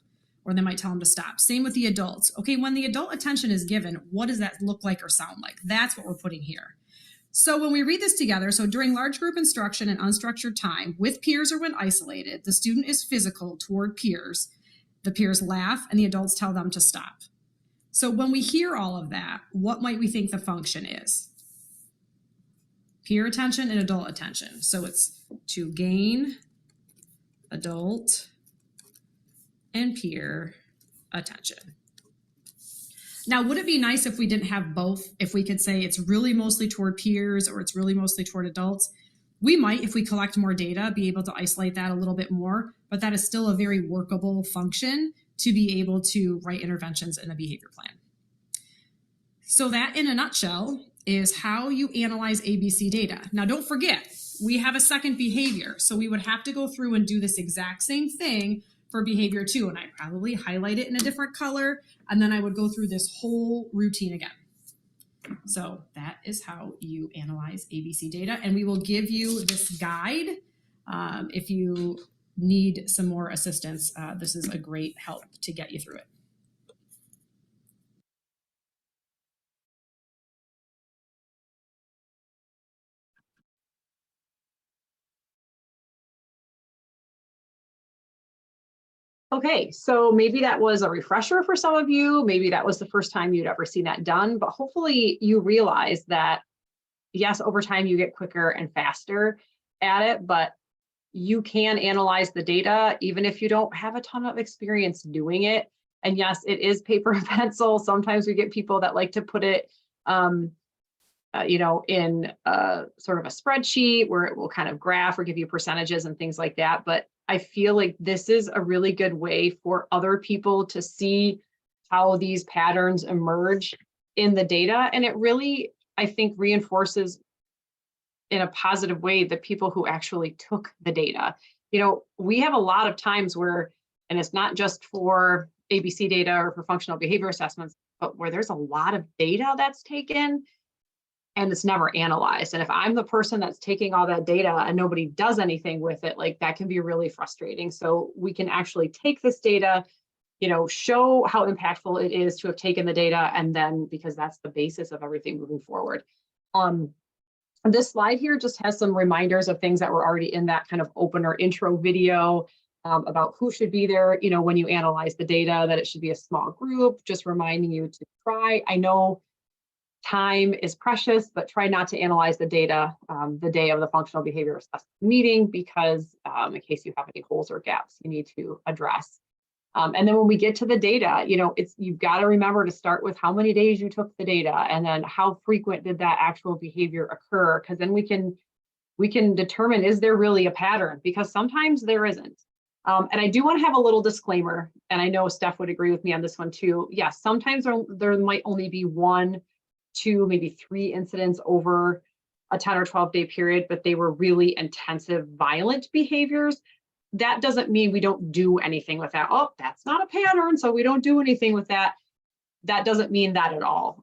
or they might tell him to stop. Same with the adults. Okay, when the adult attention is given, what does that look like or sound like? That's what we're putting here. So when we read this together, so during large group instruction and unstructured time, with peers or when isolated, the student is physical toward peers. The peers laugh and the adults tell them to stop. So when we hear all of that, what might we think the function is? Peer attention and adult attention. So it's to gain adult and peer attention. Now, would it be nice if we didn't have both? If we could say it's really mostly toward peers or it's really mostly toward adults? We might, if we collect more data, be able to isolate that a little bit more, but that is still a very workable function to be able to write interventions in a behavior plan. So that, in a nutshell, is how you analyze ABC data. Now, don't forget, we have a second behavior, so we would have to go through and do this exact same thing for behavior 2, and I'd probably highlight it in a different color, and then I would go through this whole routine again. So that is how you analyze ABC data, and we will give you this guide if you need some more assistance. This is a great help to get you through it. Okay, so maybe that was a refresher for some of you. Maybe that was the first time you'd ever seen that done, but hopefully you realize that, yes, over time you get quicker and faster at it, but you can analyze the data even if you don't have a ton of experience doing it. And yes, it is paper and pencil. Sometimes we get people that like to put it, in sort of a spreadsheet where it will kind of graph or give you percentages and things like that. But I feel like this is a really good way for other people to see how these patterns emerge in the data. And it really, I think, reinforces in a positive way the people who actually took the data. You know, we have a lot of times where, and it's not just for ABC data or for functional behavior assessments, but where there's a lot of data that's taken and it's never analyzed. And if I'm the person that's taking all that data and nobody does anything with it, like that can be really frustrating. So we can actually take this data, you know, show how impactful it is to have taken the data, and then, because that's the basis of everything moving forward. This slide here just has some reminders of things that were already in that kind of opener intro video about who should be there, you know, when you analyze the data, that it should be a small group, just reminding you to try. I know time is precious, but try not to analyze the data the day of the functional behavior assessment meeting, because in case you have any holes or gaps you need to address. And then when we get to the data, you know, you've got to remember to start with how many days you took the data, and then how frequent did that actual behavior occur, because then we can determine, is there really a pattern, because sometimes there isn't. And I do want to have a little disclaimer, and I know Steph would agree with me on this one too. Yes, sometimes there might only be 1, 2, maybe 3 incidents over a 10 or 12 day period, but they were really intensive, violent behaviors. That doesn't mean we don't do anything with that. Oh, that's not a pattern, so we don't do anything with that. That doesn't mean that at all.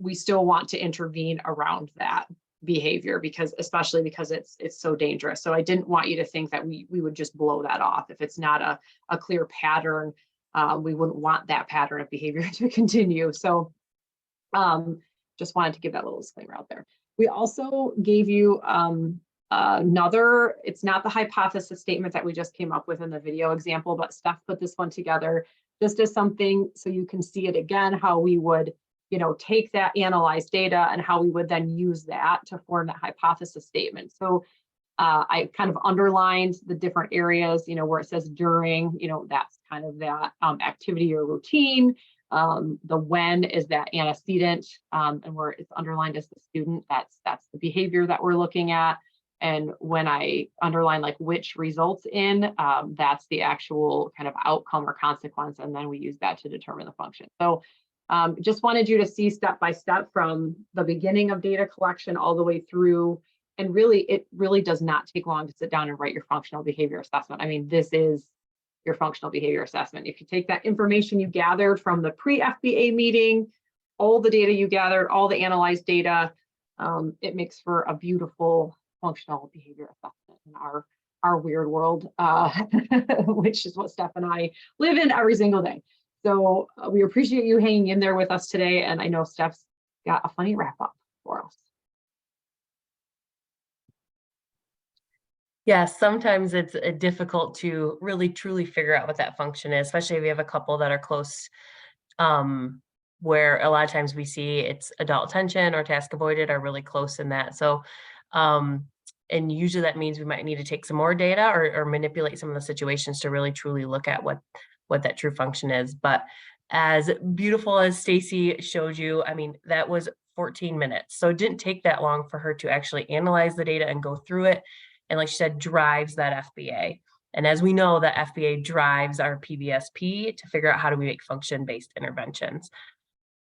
We still want to intervene around that behavior, especially because it's so dangerous. So I didn't want you to think that we would just blow that off if it's not a clear pattern we wouldn't want that pattern of behavior to continue. So just wanted to give that little disclaimer out there. We also gave you another, it's not the hypothesis statement that we just came up with in the video example, but Steph put this one together just as something so you can see it again, how we would, take that analyzed data and how we would then use that to form that hypothesis statement. So I kind of underlined the different areas, where it says during, that's kind of that activity or routine. The when is that antecedent, and where it's underlined as the student, that's the behavior that we're looking at. And when I underline like which results in, that's the actual kind of outcome or consequence. And then we use that to determine the function. So just wanted you to see step by step from the beginning of data collection all the way through. And really, it really does not take long to sit down and write your functional behavior assessment. I mean, this is your functional behavior assessment. If you take that information you gathered from the pre-FBA meeting, all the data you gathered, all the analyzed data, it makes for a beautiful functional behavior assessment in our weird world, which is what Steph and I live in every single day. So we appreciate you hanging in there with us today. And I know Steph's got a funny wrap up for us. Yes, sometimes it's difficult to really truly figure out what that function is, especially if you have a couple that are close, where a lot of times we see it's adult attention or task avoided are really close in that. So, and usually that means we might need to take some more data or manipulate some of the situations to really truly look at what that true function is. But as beautiful as Stacy showed you, I mean, that was 14 minutes. So it didn't take that long for her to actually analyze the data and go through it. And like she said, drives that FBA. And as we know, that FBA drives our PBSP to figure out how do we make function-based interventions.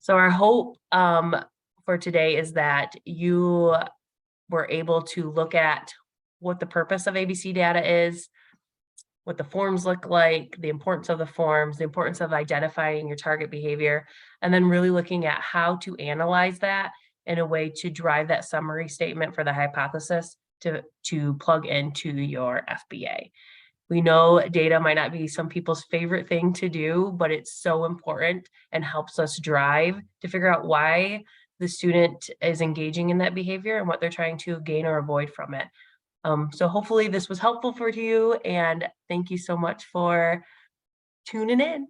So our hope for today is that you were able to look at what the purpose of ABC data is, what the forms look like, the importance of the forms, the importance of identifying your target behavior, and then really looking at how to analyze that in a way to drive that summary statement for the hypothesis to plug into your FBA. We know data might not be some people's favorite thing to do, but it's so important and helps us drive to figure out why the student is engaging in that behavior and what they're trying to gain or avoid from it. So hopefully this was helpful for you, and thank you so much for tuning in.